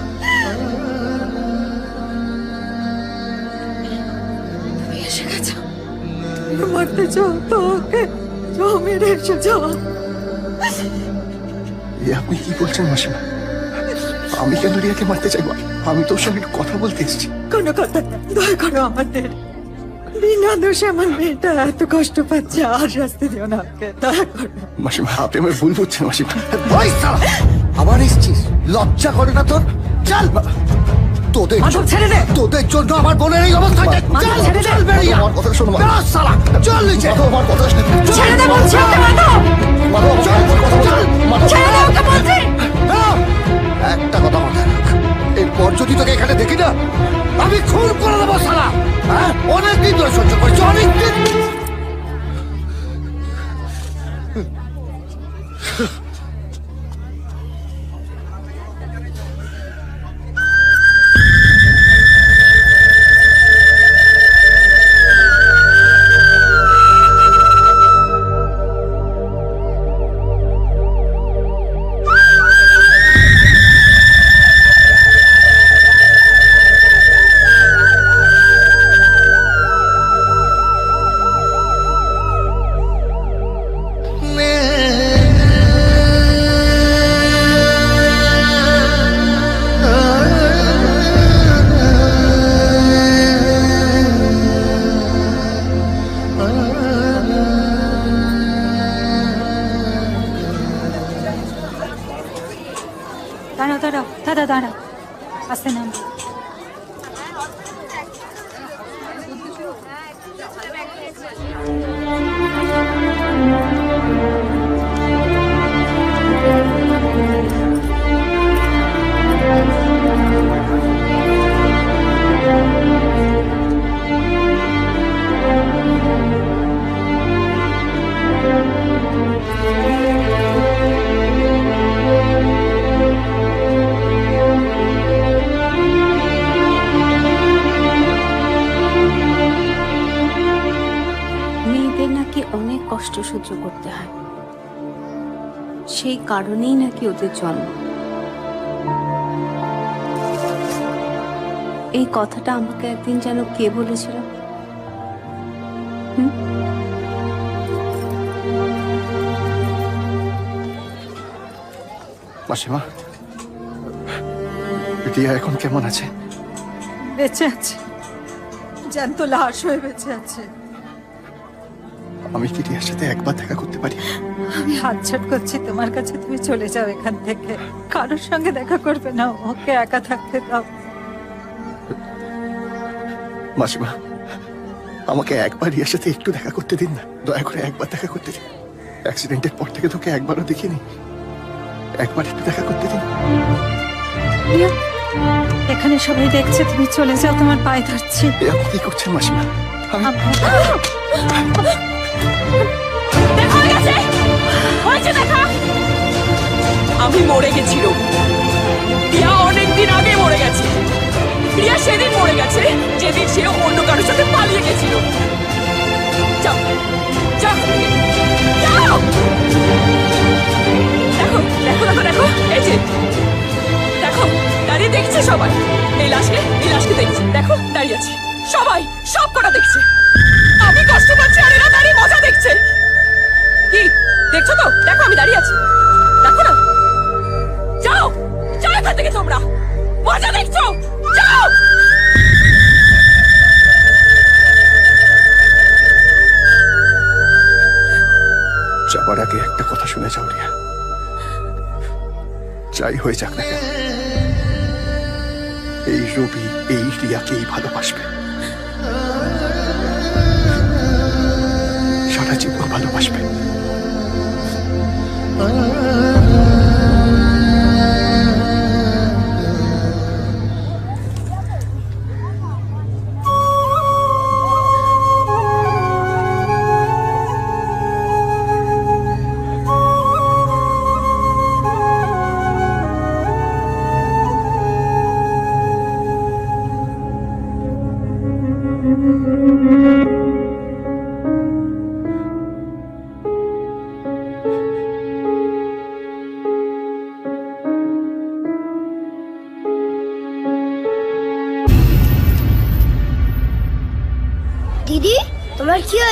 তুমি এসে গেছো। তুমি মরতে চাও তো ওকে যাও, মেরে এসে যাও। আপনি কি বলছেন মাসিমা? আমি কেন রিয়াকে মারতে চাইবো? আমি তোর সঙ্গে কথা বলতে এসেছি। কোনো কথা না, দয়া করো আমাদের। বিনা দোষে আমার মেয়েটা এত কষ্ট পাচ্ছে, আর শাস্তি দিও না ওকে, দয়া করো। মাসিমা, আপনি আমার ভুল বুঝছেন মাসিমা। ওই শালা, আবার এসছিস? লজ্জা করে না তোর? চল তোদের ছেড়ে দে। তোদের জন্য আমার বোনের এই অবস্থা। চল ছেড়ে দে। চল বেরিয়ে আমার কথা শোনো শালা, চল নিচে। আমার কথা শোনো। ছেড়ে দে বলছি ওকে, মাধব। ছেড়ে দে ওকে বলছি। একটা কথা মাথায় রাখ, এরপর যদি তোকে এখানে দেখি না, আমি খুন করে দেবো শালা। হ্যাঁ, অনেকদিন ধরে সহ্য করছি, অনেকদিন। দাঁড়াও দাঁড়াও দাদা, দাঁড়াও, আসতে নাম। মেয়েদের নাকি অনেক কষ্ট সহ্য করতে হয়, সেই কারণেই নাকি ওদের জন্ম। এই কথাটা আমাকে একদিন যেন কে বলেছিল? মাসিমা, রিয়া এখন কেমন আছে? বেঁচে আছে, জ্যান্ত লাশ হয়ে বেঁচে আছে। আমি কি রিয়ার সাথে একবার দেখা করতে পারি? আমি হাত ছাড় করছি তোমার কাছে, তুমি চলে যাও এখান থেকে। কারোর সঙ্গে দেখা করবে না, ওকে একা থাকতে দাও। মাসিমা, আমাকে একবার রিয়ার সাথে একটু দেখা করতে দিন না, দয়া করে একবার দেখা করতে দিন। অ্যাক্সিডেন্টের পর থেকে তোকে একবারও দেখিনি, একবার একটু দেখা করতে দিন। এখানে সবাই দেখছে, তুমি চলে যাও, তোমার পায়ে ধরছি। আপনি কি করছেন মাসিমা? আমি মরে গেছিল, রিয়া অনেকদিন আগে মরে গেছে। রিয়া সেদিন মরে গেছে যেদিন সে অন্য কারোর সাথে পালিয়ে গেছিল। যাও যাও যাও, দেখো দেখো দেখো দেখো, এই যে দেখো দাঁড়িয়ে দেখছে সবাই। এই লাশকে দেখছে, দেখো দাঁড়িয়ে আছে সবাই, সব কটা দেখছে। আমি কষ্ট পাচ্ছি আর এরা দাঁড়িয়ে মজা দেখছে। কি দেখছো তো? দেখো আমি দাঁড়িয়ে আছি, দেখো না? যাও যাও এখান থেকে, তোমরা মজা দেখছো, যাও। যাবার আগে একটা কথা শুনে যাও রিয়া, যাই হয়ে যাক না কেন, এই রবি এই রিয়াকেই ভালোবাসবে, সারা জীবন ভালোবাসবে।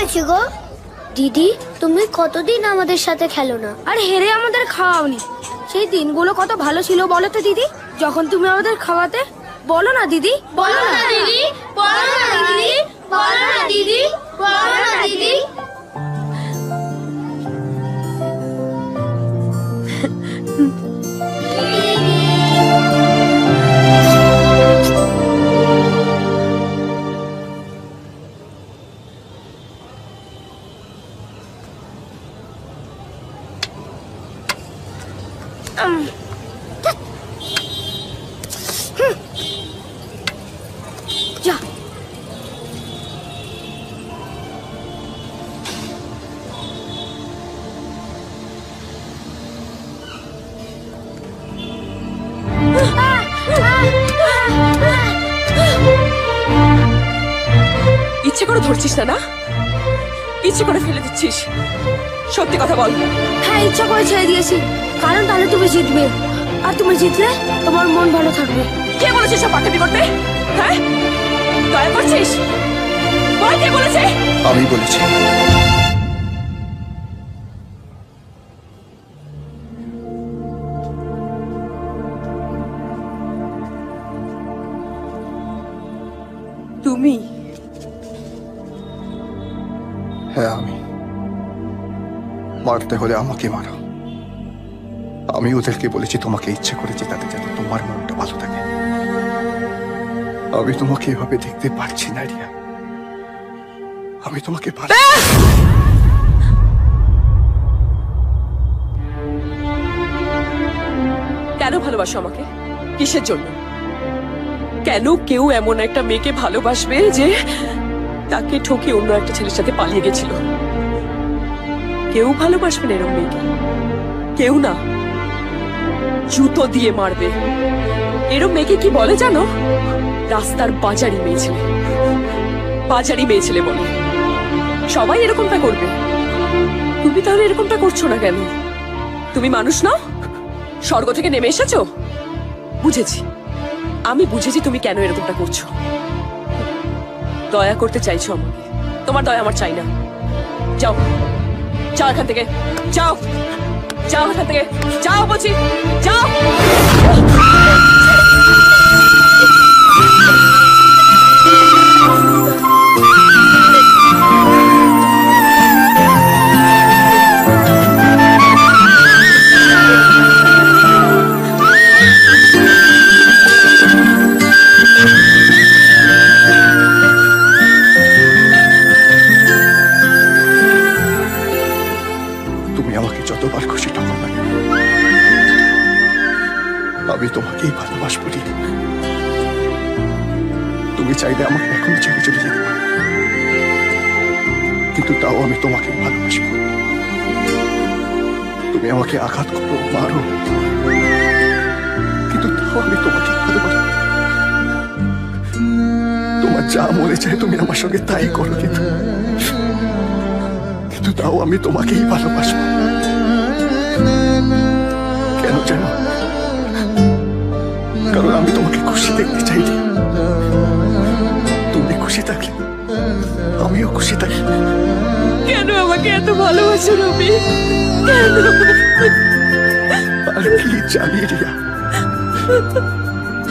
হয়েছে গো? দিদি, তুমি কতদিন আমাদের সাথে খেলো না, আর হেরে আমাদের খাওয়াওনি। সেই দিনগুলো কত ভালো ছিল বলো তো দিদি, যখন তুমি আমাদের খাওয়াতে। বলো না দিদি, বলো না দিদি, বলো না দিদি, বলো না দিদি, বলো না দিদি। যা। ইচ্ছে করে ধরছিস না? ইচ্ছে করে ফেলে দিচ্ছিস? সত্যি কথা বল। হ্যাঁ, ইচ্ছা করে ছেড়ে দিয়েছি, কারণ তাহলে তুমি জিতবে, আর তুমি জিতলে তোমার মন ভালো থাকবে। কে বলেছে সব পাকামি করতে? হ্যাঁ, দয়া করছিস? বল, কে বলেছে? আমি বলেছি। তুমি? হ্যাঁ, আমি। মারতে হলে আমাকে মারো। আমি ওদেরকে বলেছি তোমাকে ইচ্ছে করে জেতাতে, যাতে তোমার মনটা ভালো থাকে। আমি তোমাকে এভাবে দেখতে পারছি না রিয়া, আমি তোমাকে কেন ভালোবাসো আমাকে? কিসের জন্য? কেন কেউ এমন একটা মেয়েকে ভালোবাসবে যে তাকে ঠকে অন্য একটা ছেলের সাথে পালিয়ে গেছিল? কেউ ভালোবাসবে না এরকম মেয়েকে, কেউ না। জুতো দিয়ে মারবে। এরকম মেয়েকে কি বলে জানো? রাস্তার বাজারি মেয়ে ছেলে। বাজারি মেয়ে ছেলে বলে। সবাই এরকমটা করবে। তুমি তাহলে এরকমটা করছো না কেন? তুমি মানুষ নাও? স্বর্গ থেকে নেমে এসেছো? বুঝেছি, আমি বুঝেছি তুমি কেন এরকমটা করছো। দয়া করতে চাইছো আমাকে। তোমার দয়া আমার চাই না। যাও, যাও এখান থেকে, যাও, যাও এখান থেকে, যাও বলছি, যাও। আমি তোমাকেই ভালোবাসবো। তুমি চাইলে আমাকে এখন ছেড়ে চলে যেতে পারো, কিন্তু তাও আমি তোমাকে ভালোবাসবো। তুমি আমাকে আঘাত করো, মারো, কিন্তু তাও আমি তোমাকে ভালোবাসবো। তোমার যা মনে চায় তুমি আমার সঙ্গে তাই করো, কিন্তু তাও আমি তোমাকেই ভালোবাসবো। কেন জানো? কারণ আমি তোমাকে খুশি দেখতে চাই। তুমি খুশি থাকলে আমিও খুশি থাকি। কেন আমাকে এত ভালোবাসো রবি? কেন? আর কি জানি রিয়া,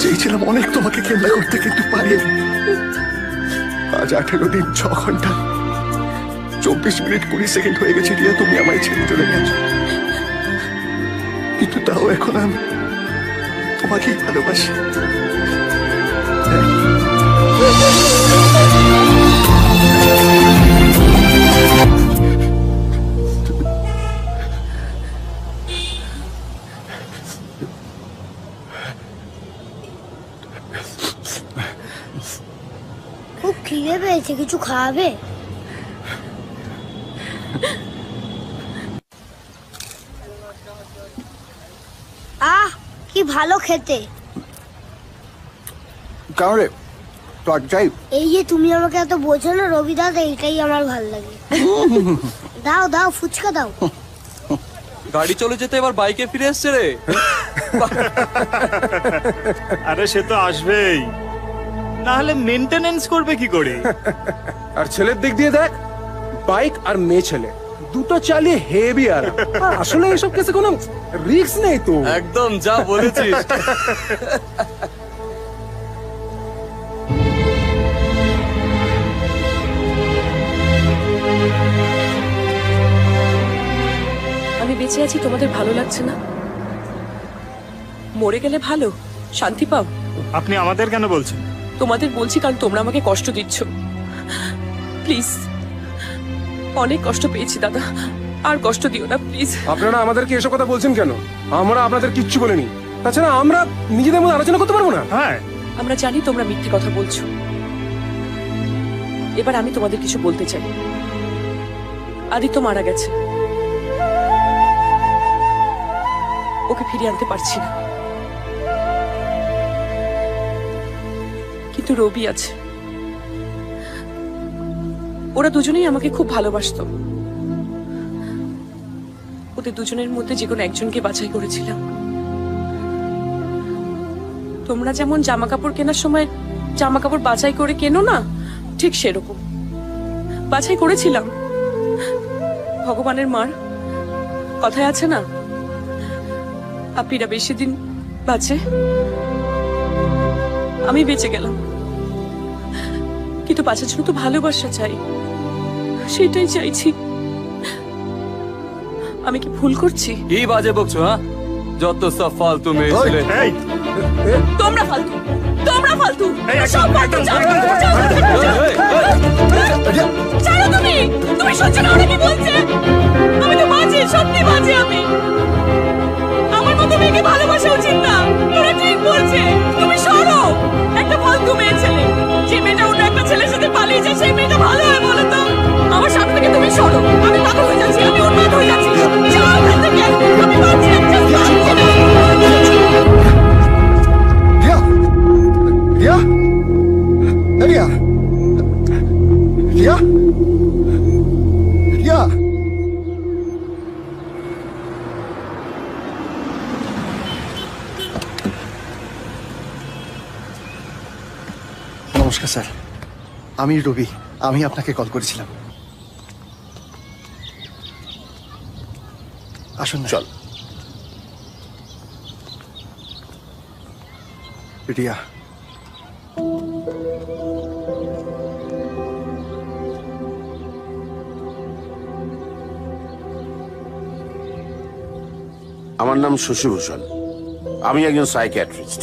চেয়েছিলাম অনেক তোমাকে কেন্দ্র করতে, কিন্তু পারিনি। আজ 18 দিন 6 ঘন্টা 24 মিনিট 20 সেকেন্ড হয়ে গেছে রিয়া, তুমি আমায় ছেড়ে চলে গেছো। কিন্তু তাও এখন আমি তোমাকেই ভালোবাসি। খুব খিদে পেয়েছে, কিছু খাওয়াবে? আহ, কি ভালো খেতে। কারণ রে তো চাই। এই যে তুমি আমাকে এত বোঝো না রবি দাদা, এইটাই আমার ভালো লাগে। দাও দাও, ফুচকা দাও। গাড়ি চলে যেতে এবার বাইকে ফিরে এসছে রে। আরে সে তো আসবেই, না হলে মেইনটেনেন্স করবে কি করে? আর ছেলের দিক দিয়ে দেখ, বাইক আর মেয়ে ছেলে দুটো চালিয়ে হেভি আর আসলে এসব কেসে কোনো রিস্ক নেই তো। একদম যা বলেছিস। আমি বেঁচে আছি, তোমাদের ভালো লাগছে না? মরে গেলে ভালো, শান্তি পাও। আপনি আমাদের কেন বলছেন? তোমাদের বলছি কারণ তোমরা আমাকে কষ্ট দিচ্ছ। প্লিজ, অনেক কষ্ট পেয়েছি দাদা, আর কষ্ট দিও না প্লিজ। আপনারা আমাদেরকে এসব কথা বলছেন কেন? আমরা আপনাদের কিচ্ছু বলিনি। তাছাড়া আমরা নিজেদের মধ্যে আলোচনা করতে পারবো না? হ্যাঁ, আমরা জানি তোমরা মিথ্যে কথা বলছো। এবার আমি তোমাদের কিছু বলতে চাই। আদিত্য মারা গেছে, ওকে ফিরিয়ে আনতে পারছি না, কিন্তু রবি আছে। ওরা দুজনেই আমাকে খুব ভালোবাসতো। ওদের দুজনের মধ্যে যে কোনো একজনকে বাছাই করেছিলাম। তোমরা যেমন জামা কাপড় কেনার সময় জামা কাপড় বাছাই করে কেনো না, ঠিক সেরকম বাছাই করেছিলাম। ভগবানের মার কথায় আছে না, আপনিরা বেশি দিন বাঁচে, আমি বেঁচে গেলাম। কিন্তু বাঁচার জন্য তো ভালোবাসা চাই, সেটাই চাইছি। আমি কি ভুল করছি? কি বাজে বকছো? হ্যাঁ, যত সব ফালতু মেয়ে ছেলে। তোমরা ফালতু, তোমরা ফালতু, সব ফালতু। ছাড়ো তুমি, তুমি সহ্য না ওরা কি বলছে? আমি তো বাজে, সত্যি বাজে আমি। আমার মতো মেয়েকে ভালোবাসা উচিত না, ওরা ঠিক বলছে। তুমি সরো, একটা ফালতু মেয়ে ছেলে। যে মেয়েটা অন্য একটা ছেলের সাথে পালিয়ে যায়, সেই মেয়েটা ভালো হয় বলো তো? আমার সাথে থেকে তুমি সরো, আমি পাগল হয়ে যাচ্ছি, আমি উন্মাদ হয়ে যাচ্ছি। যাও এখান থেকে, আমি বাঁচছি না, just বাঁচছি না। রিয়া, রিয়া, রিয়া, রিয়া। নমস্কার স্যার, আমি রবি। আমি আপনাকে কল করেছিলাম। আসুন চল। রিয়া, আমার নাম শশীভূষণ, আমি একজন সাইকিয়াট্রিস্ট।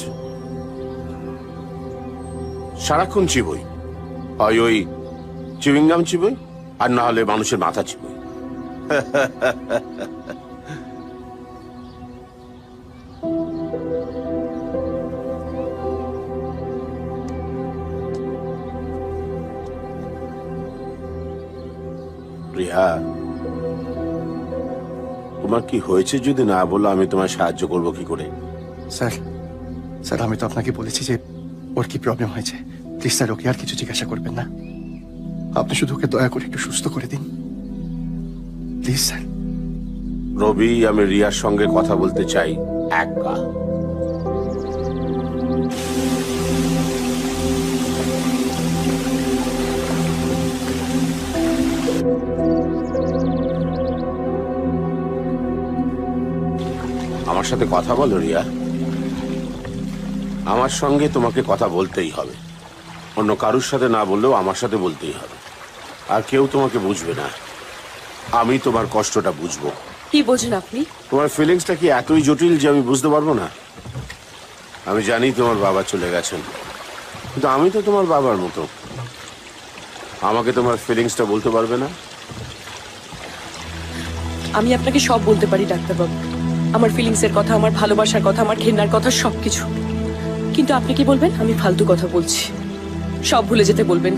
সারাক্ষণ চিবই, হয় ওই চিউইংগাম চিবই, আর না হলে মানুষের মাথা চিবই। রিহা, তোমার কি হয়েছে যদি না বলো, আমি তোমায় সাহায্য করবো কি করে? স্যার, স্যার আমি তো আপনাকে বলেছি যে ওর কি প্রবলেম হয়েছে। প্লিজ স্যার, ওকে আর কিছু জিজ্ঞাসা করবেন না। আপনি শুধু ওকে দয়া করে একটু সুস্থ করে দিন, প্লিজ স্যার। রবি, আমি রিয়ার সঙ্গে কথা বলতে চাই একা। আমার সাথে কথা বলো রিয়া। আমার সঙ্গে তোমাকে কথা বলতেই হবে, অন্য কারুর সাথে না বললেও আমার সাথে বলতেই হবে। আর কেউ তোমাকে বুঝবে না, আমি তোমার কষ্টটা বুঝবো। কি বোঝেন আপনি? তোমার ফিলিংসটা কি এতই জটিল যে আমি বুঝতে পারবো না? আমি জানি তোমার বাবা চলে গেছেন, কিন্তু আমি তো তোমার বাবার মতো। আমাকে তোমার ফিলিংসটা বলতে পারবে না? আমি আপনাকে সব বলতে পারি ডাক্তারবাবু, আমার ফিলিংসের কথা, আমার ভালোবাসার কথা, আমার ঘেন্নার কথা, সবকিছু। কিন্তু আপনি কি বলবেন আমি ফালতু কথা বলছি? সব ভুলে যেতে বলবেন।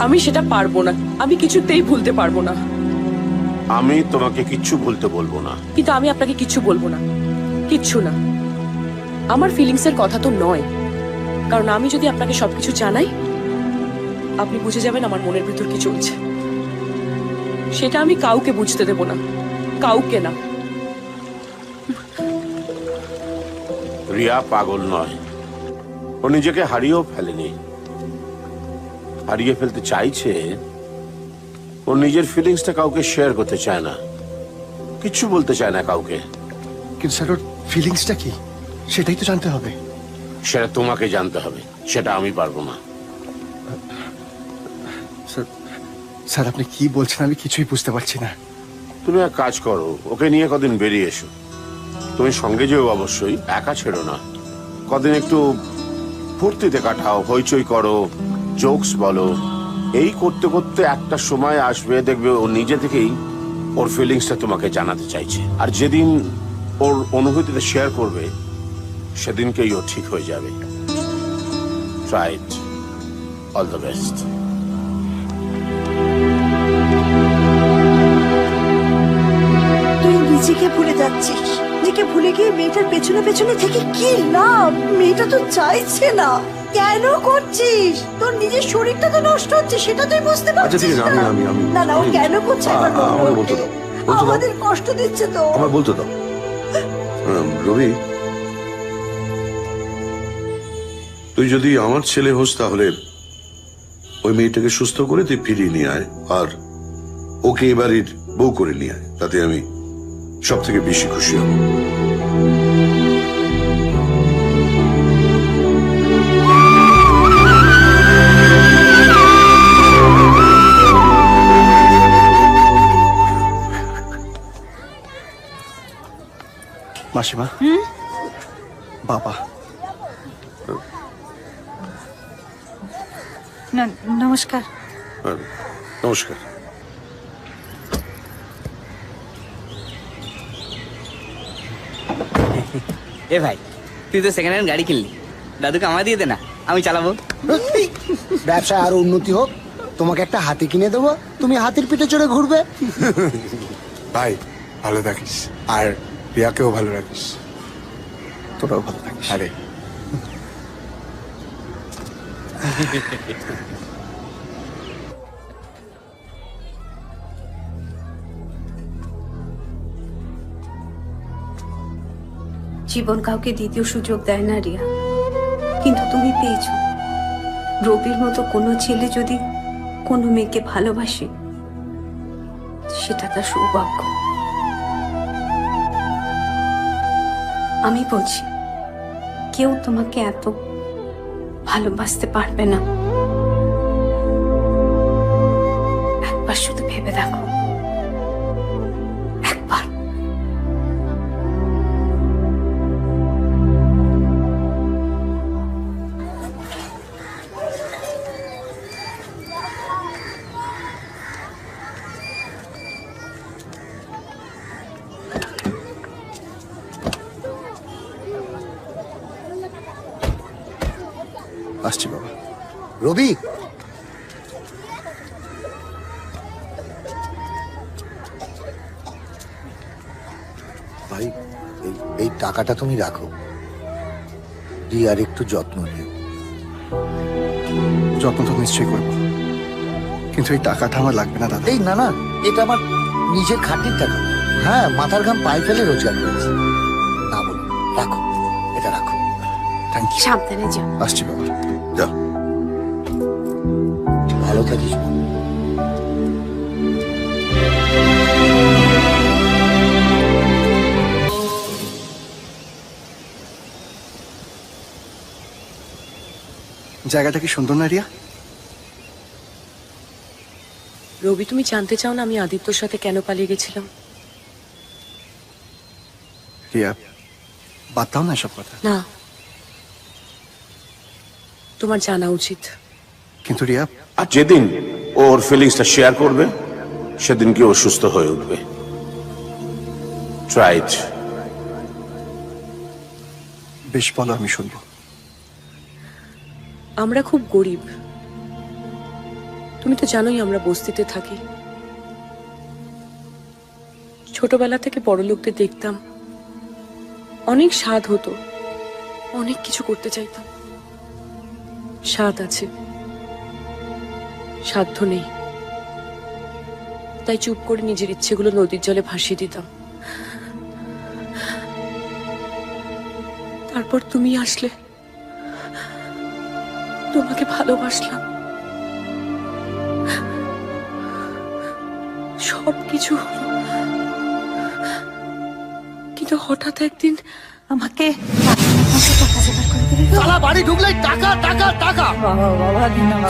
আমি সেটা পারবো না, আমি কিছুতেই ভুলতে পারবো না। আমি তোমাকে কিচ্ছু ভুলতে বলবো না। কিন্তু আমি আপনাকে কিচ্ছু বলবো না, কিচ্ছু না। আমার ফিলিংসের কথা তো নয়, কারণ আমি যদি আপনাকে সবকিছু জানাই, আপনি বুঝে যাবেন আমার মনের ভিতর কি চলছে। সেটা আমি কাউকে বুঝতে দেব না, কাউকে না। রিয়া পাগল নয়, ও নিজেকে হারিয়েও ফেলেনি। হারিয়ে ফেলতে চাইছে, ও নিজের ফিলিংসটা কাউকে শেয়ার করতে চায় না, কিচ্ছু বলতে চায় না কাউকে। কিন্তু স্যার ওর ফিলিংসটা কি সেটাই তো জানতে হবে। সেটা তোমাকে জানতে হবে, সেটা আমি পারবো না। স্যার আপনি কি বলছেন আমি কিছুই বুঝতে পারছি না। তুমি এক কাজ করো, ওকে নিয়ে কদিন বেরিয়ে এসো। তুমি সঙ্গে যেও অবশ্যই, একা ছেড়ো না। কদিন একটু ফুর্তিতে কাটাও, হইচই করো, জোকস বলো। এই করতে করতে একটা সময় আসবে দেখবে ও নিজে থেকেই ওর ফিলিংসটা তোমাকে জানাতে চাইছে। আর যেদিন ওর অনুভূতিটা শেয়ার করবে সেদিনকেই ও ঠিক হয়ে যাবে। Try it. All the best. তুই নিজেকে ভুলে যাচ্ছিস। নিজেকে ভুলে গিয়ে মেয়েটার পেছনে পেছনে থেকে কি লাভ? মেয়েটা তো চাইছে না। কেন করছিস? তোর নিজের শরীরটা তো নষ্ট হচ্ছে, সেটা তুই বুঝতে পারছিস না। না না, ও কেন করছে একবার বল। আমাকে বলতে দাও, বলতে দাও। আমাদের কষ্ট দিচ্ছে তো। আমায় বলতে দাও। রবি, তুই যদি আমার ছেলে হোস তাহলে ওই মেয়েটাকে সুস্থ করে তুই ফিরিয়ে নিয়ে আয়, আর ওকে এবারের বউ করে নিয়ে আয়। তাতে আমি সব থেকে বেশি খুশি হব। মাসিমা, বাবা। নমস্কার। নমস্কার। এ ভাই, তুই তো সেকেন্ড হ্যান্ড গাড়ি কিনলি, দাদুকে আমায় দিয়ে দে না, আমি চালাবো। ব্যবসায় আরো উন্নতি হোক, তোমাকে একটা হাতি কিনে দেবো, তুমি হাতির পিঠে চড়ে ঘুরবে। ভাই ভালো থাকিস, আর রিয়াকেও ভালো রাখিস। তোরাও ভালো থাকিস। আরে জীবন কাউকে দ্বিতীয় সুযোগ দেয় না রিয়া, কিন্তু তুমি পেয়েছো। রবির মতো কোনো ছেলে যদি কোনো মেয়েকে ভালোবাসে সেটা তার সৌভাগ্য। আমি বলছি কেউ তোমাকে এত ভালোবাসতে পারবে না। একবার শুধু ভেবে দেখো, একবার। আসছি বাবা। রবি, ভাই এই টাকাটা তুমি রাখো, রিয়ার একটু যত্ন নিও। যত্ন তো নিশ্চয়ই করবো, কিন্তু এই টাকাটা আমার লাগবে না দাদা। এই না না, এটা আমার নিজের খাটির টাকা। হ্যাঁ, মাথার ঘাম পায়ে ফেলে রোজগার করেছি। না বলো, রাখো, এটা রাখো। Thank you. সাবধানে যাও। আসছি বাবা। যা, ভালো থাকিস। জায়গাটা কি সুন্দর না রিয়া? রবি, তুমি জানতে চাও না আমি আদিত্যর সাথে কেন পালিয়ে গেছিলাম? রিয়া, বাদ দাও না এসব কথা। না, তোমার জানা উচিত। কিন্তু রিয়া, আর যেদিন ওর ফিলিংসটা শেয়ার করবে সেদিনকে ও সুস্থ হয়ে উঠবে। Try it. বেশ, বলো, আমি শুনবো। আমরা খুব গরিব, তুমি তো জানোই আমরা বস্তিতে থাকি। ছোটবেলা থেকে বড় লোকদের দেখতাম, অনেক স্বাদ হতো, অনেক কিছু করতে চাইতাম। স্বাদ আছে, সাধ্য নেই, তাই চুপ করে নিজের ইচ্ছেগুলো নদীর জলে ভাসিয়ে দিতাম। তারপর তুমি আসলে, তোমাকে ভালোবাসলাম। সব কিছু হলো, কিন্তু হঠাৎ একদিন আমাকে সালা বাড়ি ঢুকলেই টাকা টাকা টাকা।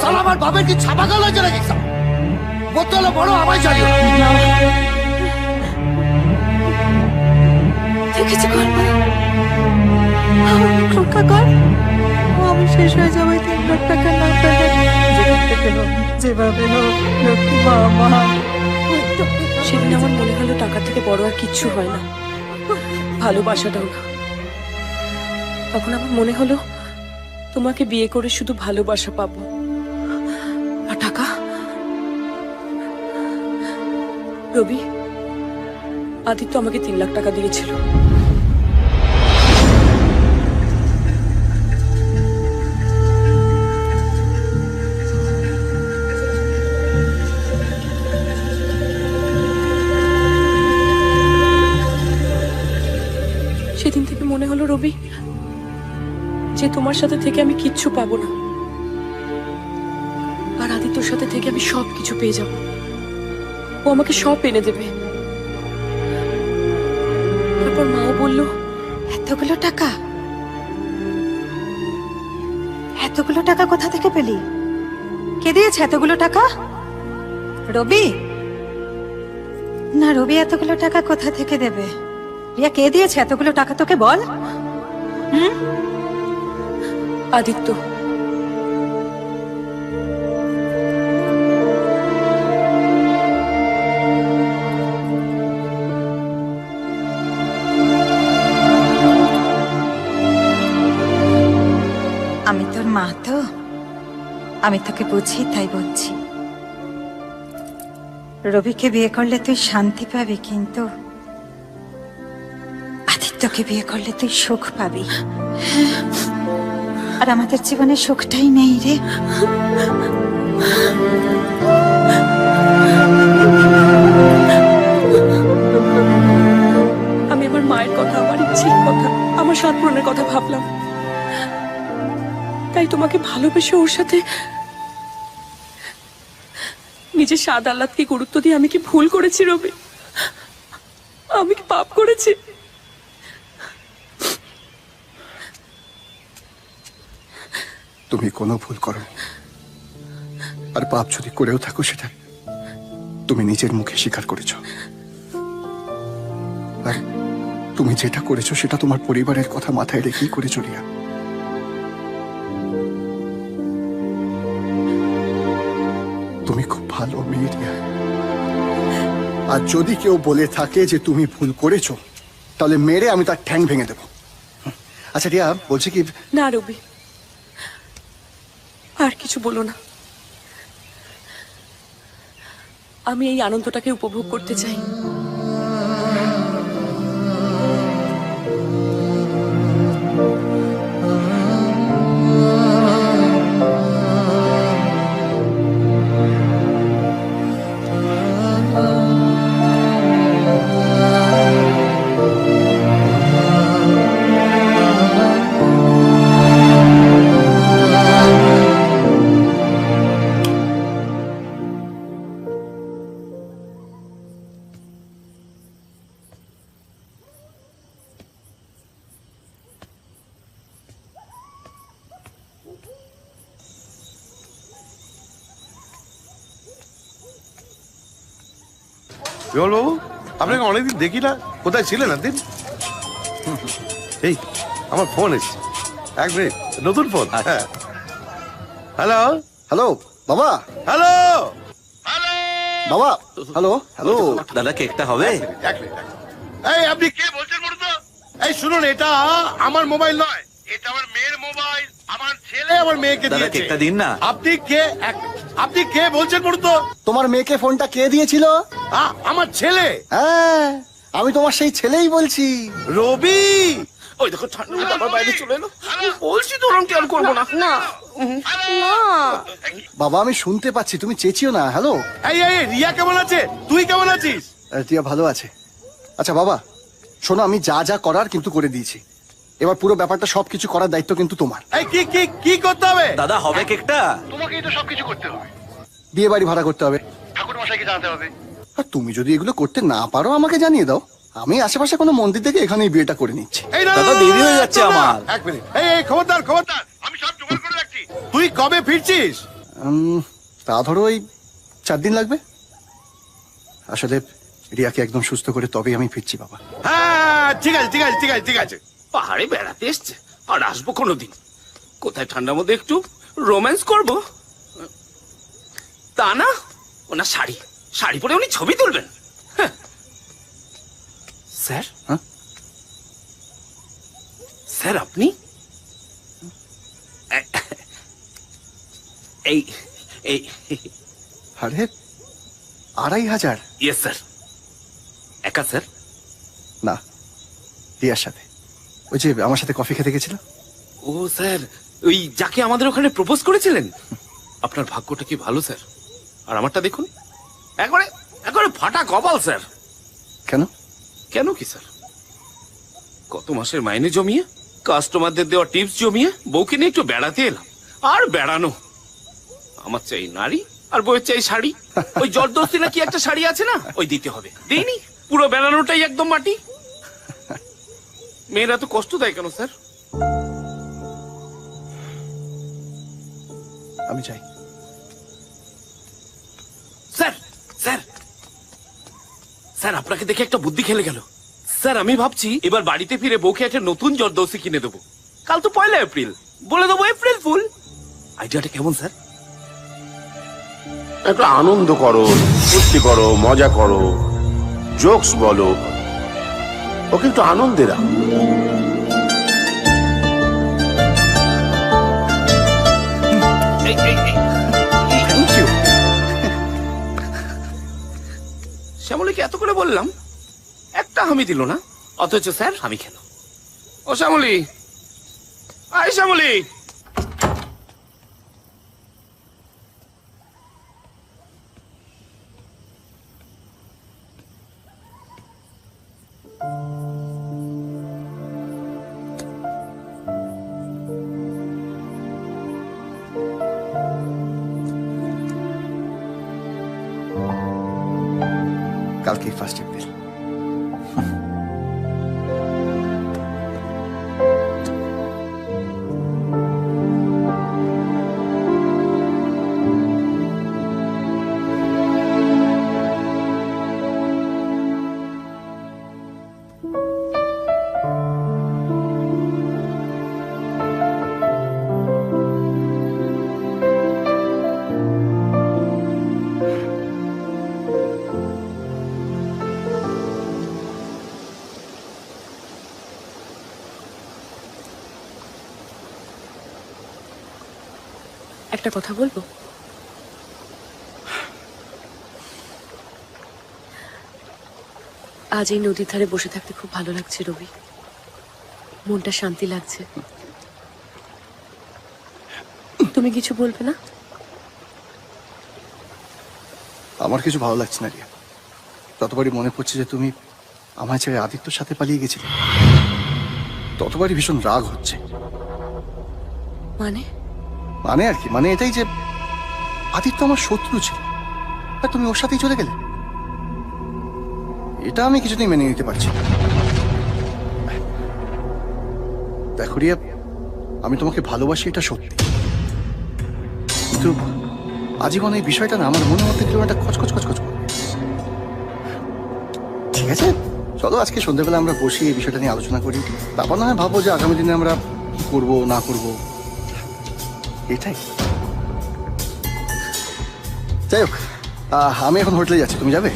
সালা আমার বাপের কি ছাপা গেল চলে গেছে, বোতলে বড় আমায় জানিও। দেখেছি রক্ষা কর, আমি শেষ হয়ে যাবো 3 লাখ টাকা না পেলে। যেভাবে হোক লক্ষ্মী মা। সেদিন আমার মনে হলো টাকা থেকে বড় আর কিচ্ছু হয় না, ভালোবাসাটাও না। তখন আমার মনে হলো তোমাকে বিয়ে করে শুধু ভালোবাসা পাবো, আর টাকা। রবি, আদিত্য আমাকে 3 লাখ টাকা দিয়েছিল। সেদিন থেকে মনে হলো রবি যে তোমার সাথে থেকে আমি কিচ্ছু পাবো না, আর আদিত্যর সাথে থেকে আমি সব কিছু পেয়ে যাব। ও আমাকে সব এনে দেবে। তারপর মাও বলল, এতগুলো টাকা, এতগুলো টাকা কোথা থেকে পেলি? কে দিয়েছে এতগুলো টাকা? রবি? না, রবি এতগুলো টাকা কোথা থেকে দেবে? রিয়া, কে দিয়েছে এতগুলো টাকা তোকে বল? আদিত্য। আমি তোর মা তো, আমি তোকে বুঝি তাই বলছি। রবিকে বিয়ে করলে তুই শান্তি পাবি, কিন্তু আদিত্যকে বিয়ে করলে তুই সুখ পাবি। আর আমাদের জীবনে সুখটাই নেই রে। আমি আমার মায়ের কথা, আমার ইচ্ছের কথা, আমার সাত পূরণের কথা ভাবলাম, তাই তোমাকে ভালোবেসে ওর সাথে নিজের স্বাদ আহ্লাদকে গুরুত্ব দিয়ে আমি কি ভুল করেছি রবি? আমি কি পাপ করেছি? তুমি কোনো ভুল করো, আর পাপ যদি করেও থাকো সেটা তুমি নিজের মুখে স্বীকার করেছ। আর তুমি যেটা করেছো সেটা তোমার পরিবারের কথা মাথায় রেখেই করেছো রিয়া। তুমি খুব ভালো মেয়ে রিয়া। আর যদি কেউ বলে থাকে যে তুমি ভুল করেছো, তাহলে মেরে আমি তার ঠ্যাং ভেঙে দেবো। আচ্ছা রিয়া, বলছি কি? না রবি, আর কিছু বলো না। আমি এই আনন্দটাকে উপভোগ করতে চাই। বিমল বাবু, আপনাকে অনেকদিন দেখি না, কোথায় ছিলেন এতদিন? এই আমার ফোন এসেছে, 1 মিনিট। নতুন ফোন? হ্যাঁ। হ্যালো হ্যালো বাবা। হ্যালো বাবা। হ্যালো হ্যালো দাদা, কেকটা হবে? এই আপনি কে বলছেন বলুন তো? এই শুনুন, এটা আমার মোবাইল নয়, এটা আমার মেয়ের মোবাইল। আমার ছেলে আমার মেয়েকে দিয়েছে। কেকটা দিন না। আপনি কে বলছেন বলুন তো? তোমার মেয়েকে ফোনটা কে দিয়েছিল? আমার ছেলে। হ্যাঁ, আমি তোমার সেই ছেলেই বলছি। রবি। ওই দেখো ঠান্ডা বাবার বাইরে চলে এলো। বলছি তো ওরকম কেয়ার করবো না। না না বাবা, আমি শুনতে পাচ্ছি, তুমি চেঁচিও না। হ্যালো। এই রিয়া কেমন আছে? তুই কেমন আছিস? রিয়া ভালো আছে। আচ্ছা বাবা শোনো, আমি যা যা করার কিন্তু করে দিয়েছি। এবার পুরো ব্যাপারটা সবকিছু করার দায়িত্ব কিন্তু তোমার। এই কি করতে হবে? দাদা, হবে কেকটা? তোমাকেই তো সবকিছু করতে হবে। বিয়ে বাড়ি ভাড়া করতে হবে, ঠাকুর মশাইকে জানাতে হবে, আর তুমি যদি এগুলো করতে না পারো আমাকে জানিয়ে দাও, আমি আশেপাশে কোনো মন্দির থেকে এখানেই বিয়েটা করে নিচ্ছি। দাদা দেরি হয়ে যাচ্ছে আমার। এক মিনিট, এই খবরদার খবরদার, আমি সব জোগাড় করে রাখছি। তুই কবে ফিরছিস? তা ধরো ওই 4 দিন লাগবে। আসলে রিয়াকে একদম সুস্থ করে তবেই আমি ফিরছি বাবা। হ্যাঁ ঠিক আছে ঠিক আছে ঠিক আছে ঠিক আছে। পাহাড়ে বেড়াতে এসছে আর আসবো কোনোদিন, কোথায় ঠান্ডার মধ্যে একটু রোম্যান্স করব তা না, ওনার শাড়ি শাড়ি পরে উনি ছবি তুলবেন। হ্যাঁ। স্যার, স্যার আপনি এই এই আরে 2500? Yes sir. একা স্যার? না, রিয়ার সাথে, ওই যে আমার সাথে কফি খেতে গেছিল। ও স্যার, ওই যাকে আমাদের ওখানে প্রপোজ করেছিলেন। আপনার ভাগ্যটা কি ভালো স্যার, আর আমারটা দেখুন, একবারে একবারে ফাটা কপাল স্যার। কেন? কেন কি স্যার, কত মাসের মাইনে জমিয়ে, কাস্টমারদের দেওয়া টিপস জমিয়ে বউকে নিয়ে একটু বেড়াতে এলাম। আর বেড়ানো, আমার চাই নারী আর বউয়ের চাই শাড়ি। ওই জর্দস্তি না কি একটা শাড়ি আছে না, ওই দিতে হবে, দিইনি, পুরো বেড়ানোটাই একদম মাটি। মেয়েরা তো কষ্ট দেয় কেন স্যার? আমি চাই। স্যার স্যার স্যার, আপনাকে দেখে একটা বুদ্ধি খেলে গেল স্যার। আমি ভাবছি এবার বাড়িতে ফিরে বউকে একটা নতুন জর্দস্তি কিনে দেবো। কাল তো 1 এপ্রিল, বলে দেবো এপ্রিল ফুল। আইডিয়াটা কেমন স্যার? একটা আনন্দ করো, ফুর্তি করো, মজা করো, জোকস বলো, ওকে একটু আনন্দে রাখো। শ্যামলীকে এত করে বললাম, একটা হামি দিল না, অথচ স্যার হামি খেল। ও শ্যামলী, আয় শ্যামলী। কালকে 1 এপ্রিল। একটা কথা বলবো? আজ এই নদীর ধারে বসে থাকতে খুব ভালো লাগছে রবি, মনটা শান্তি লাগছে। তুমি কিছু বলবে না? আমার কিছু ভালো লাগছে না রিয়া, ততবারই মনে পড়ছে যে তুমি আমায় ছেড়ে আদিত্যর সাথে পালিয়ে গেছিলে, ততবারই ভীষণ রাগ হচ্ছে। মানে? মানে আর কি, মানে এটাই যে আদিত্য আমার শত্রু ছিল আর তুমি ওর সাথেই চলে গেলে। এটা আমি কিছুতেই মেনে নিতে পারছি না। দেখো রিয়া, আমি তোমাকে ভালোবাসি এটা সত্যি, কিন্তু আজীবন এই বিষয়টা না আমার মনের মধ্যে কেউ একটা খচখচ খচখচ করবে। ঠিক আছে, চলো আজকে সন্ধ্যাবেলা আমরা বসি এই বিষয়টা নিয়ে আলোচনা করি, তারপর না হয় ভাববো যে আগামী দিনে আমরা কি করবো না করবো। এটাই। যাই হোক, আমি এখন হোটেলে যাচ্ছি, তুমি যাবে?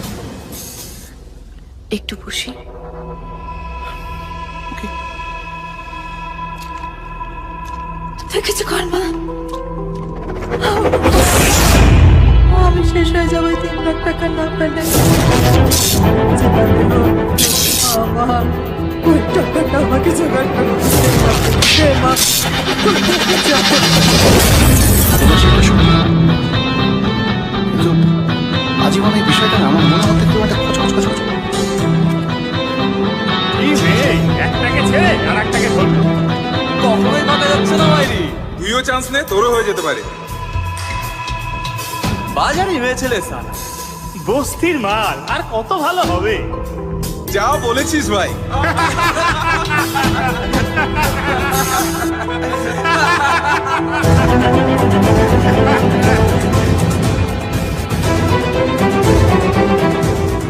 একটু বসি। কিছু কর মা, আমি শেষ হয়ে যাবো 3 লাখ টাকা না পেলে। আমার ওই টাকাটা আমাকে জোগাড় করে দে মা। আজীবন এই বিষয়টা না আমার মনের মধ্যে কেউ একটা খচখচ খচখচ। একটাকে ছেড়ে আর একটাকে ধরলো, কখনোই ভাবা যাচ্ছে না বাইরে। তুইও চান্স নে, তোরও হয়ে যেতে পারে। বাজারে মেয়ে ছেলে সারা বস্তির মাল আর কত ভালো হবে। যা বলেছিস ভাই।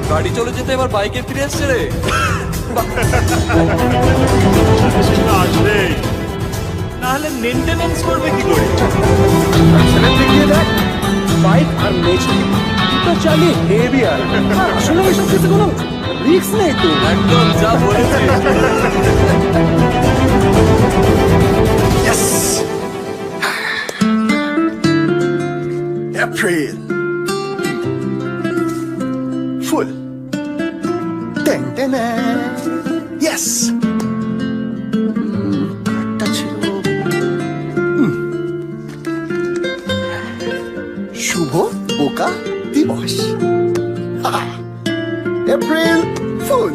গাড়ি চলে যেতে এবার বাইকে ফিরে এসছে রে। আসবে নাহলে মেনটেনেন্স করবে কি করে? বাইক আর নেচে তো চালিয়ে হেভি আর আসলে ওইসব কিছু কোনো রিস্ক নেই তো। একদম যা বলেছিস। Yes! April. Full. Ten, ten, yes! কাঠটা ছিল শুভ বোকা দিবস। April fool.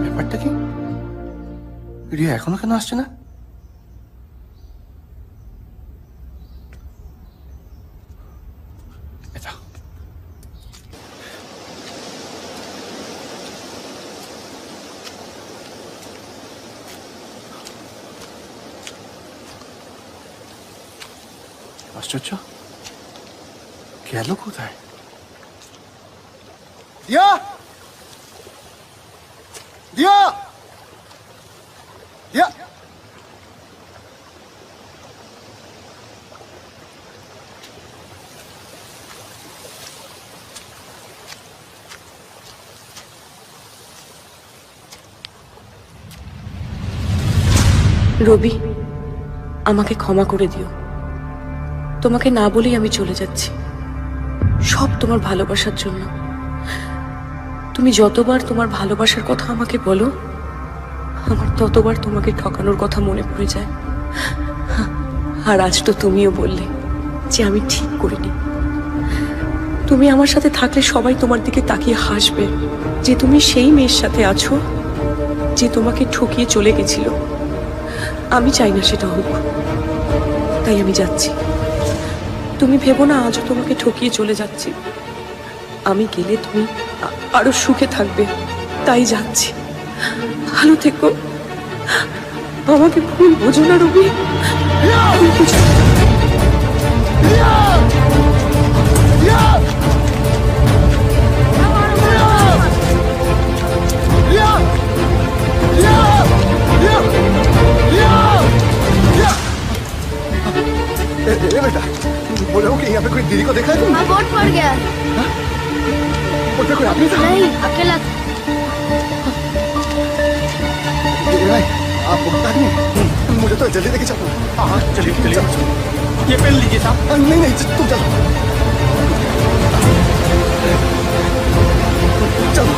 ব্যাপারটা কি? রিয়া এখনো কেন আসছে না? আশ্চর্য, গেল কোথায়? দিয়া দিয়া দিয়া রবি, আমাকে ক্ষমা করে দিও। তোমাকে না বলেই আমি চলে যাচ্ছি, সব তোমার ভালোবাসার জন্য। তুমি যতবার তোমার ভালোবাসার কথা আমাকে বলো, আমার ততবার তোমাকে ঠকানোর কথা মনে পড়ে যায়। আর আজ তো তুমিও বললে যে আমি ঠিক করিনি। তুমি আমার সাথে থাকলে সবাই তোমার দিকে তাকিয়ে হাসবে যে তুমি সেই মেয়ের সাথে আছো যে তোমাকে ঠকিয়ে চলে গেছিল। আমি চাই না সেটা হোক, তাই আমি যাচ্ছি। তুমি ভেবো না আজও তোমাকে ঠকিয়ে চলে যাচ্ছি। আমি গেলে তুমি আরো সুখে থাকবে, তাই যাচ্ছি। ভালো থেকো, আমাকে ভুল বোঝো না রবি। ভুল বোঝো না। बेटा बोले हो कि यहाँ पे कोई दीदी को देखा है तुम? हाँ, बोट पड़ गया। बोट पे कोई आदमी था? नहीं, अकेला। भाई आप भुगता नहीं, मुझे तो जल्दी लेके चलो। हाँ चलिए चलिए। ये पेन लीजिए साहब। नहीं नहीं तुम चलो चलो।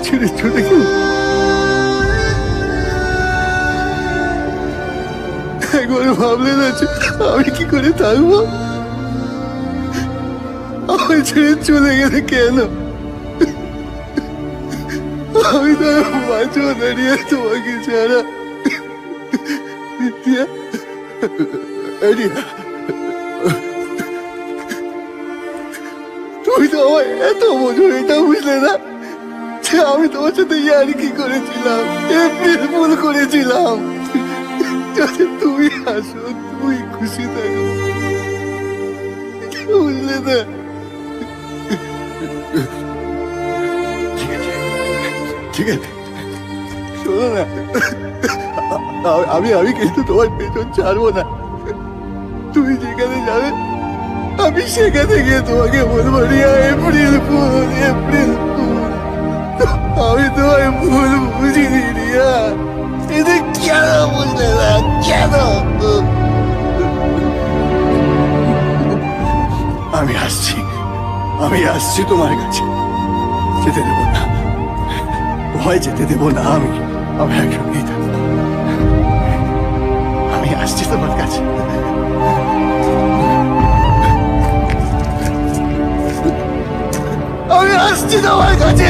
ছেড়ে চলে গেল। একবার ভাবলে না আমি কি করে থাকবো? আমার ছেড়ে চলে গেলে কেন? আমি তো বাঁচবো দাঁড়িয়ে তোমাকে ছাড়া। তুমি তো আমার এত বোঝো, এটা বুঝলে না যে আমি তোমার সাথে ইয়ারি কি করেছিলাম, এপ্রিল ফুল করেছিলাম, যাতে তুমি হাসো, তুমি খুশি থাকো, বুঝলে না? ঠিক আছে, শোনো না, আমি কিন্তু তোমার পেছন ছাড়বো না। তুমি যেখানে যাবে আমি সেখানে গিয়ে তোমাকে বলবো Riya April fool, April fool. আমি তোমার ভুল বুঝিনি রিয়া, এটা কেন বুঝলে না? কেন? আমি আসছি তোমার কাছে, যেতে দেবো না, ভয় যেতে দেবো না। আমি একসঙ্গেই থাকবো। আমি আসছি তোমার কাছে। আমি আসছি তোমার কাছে।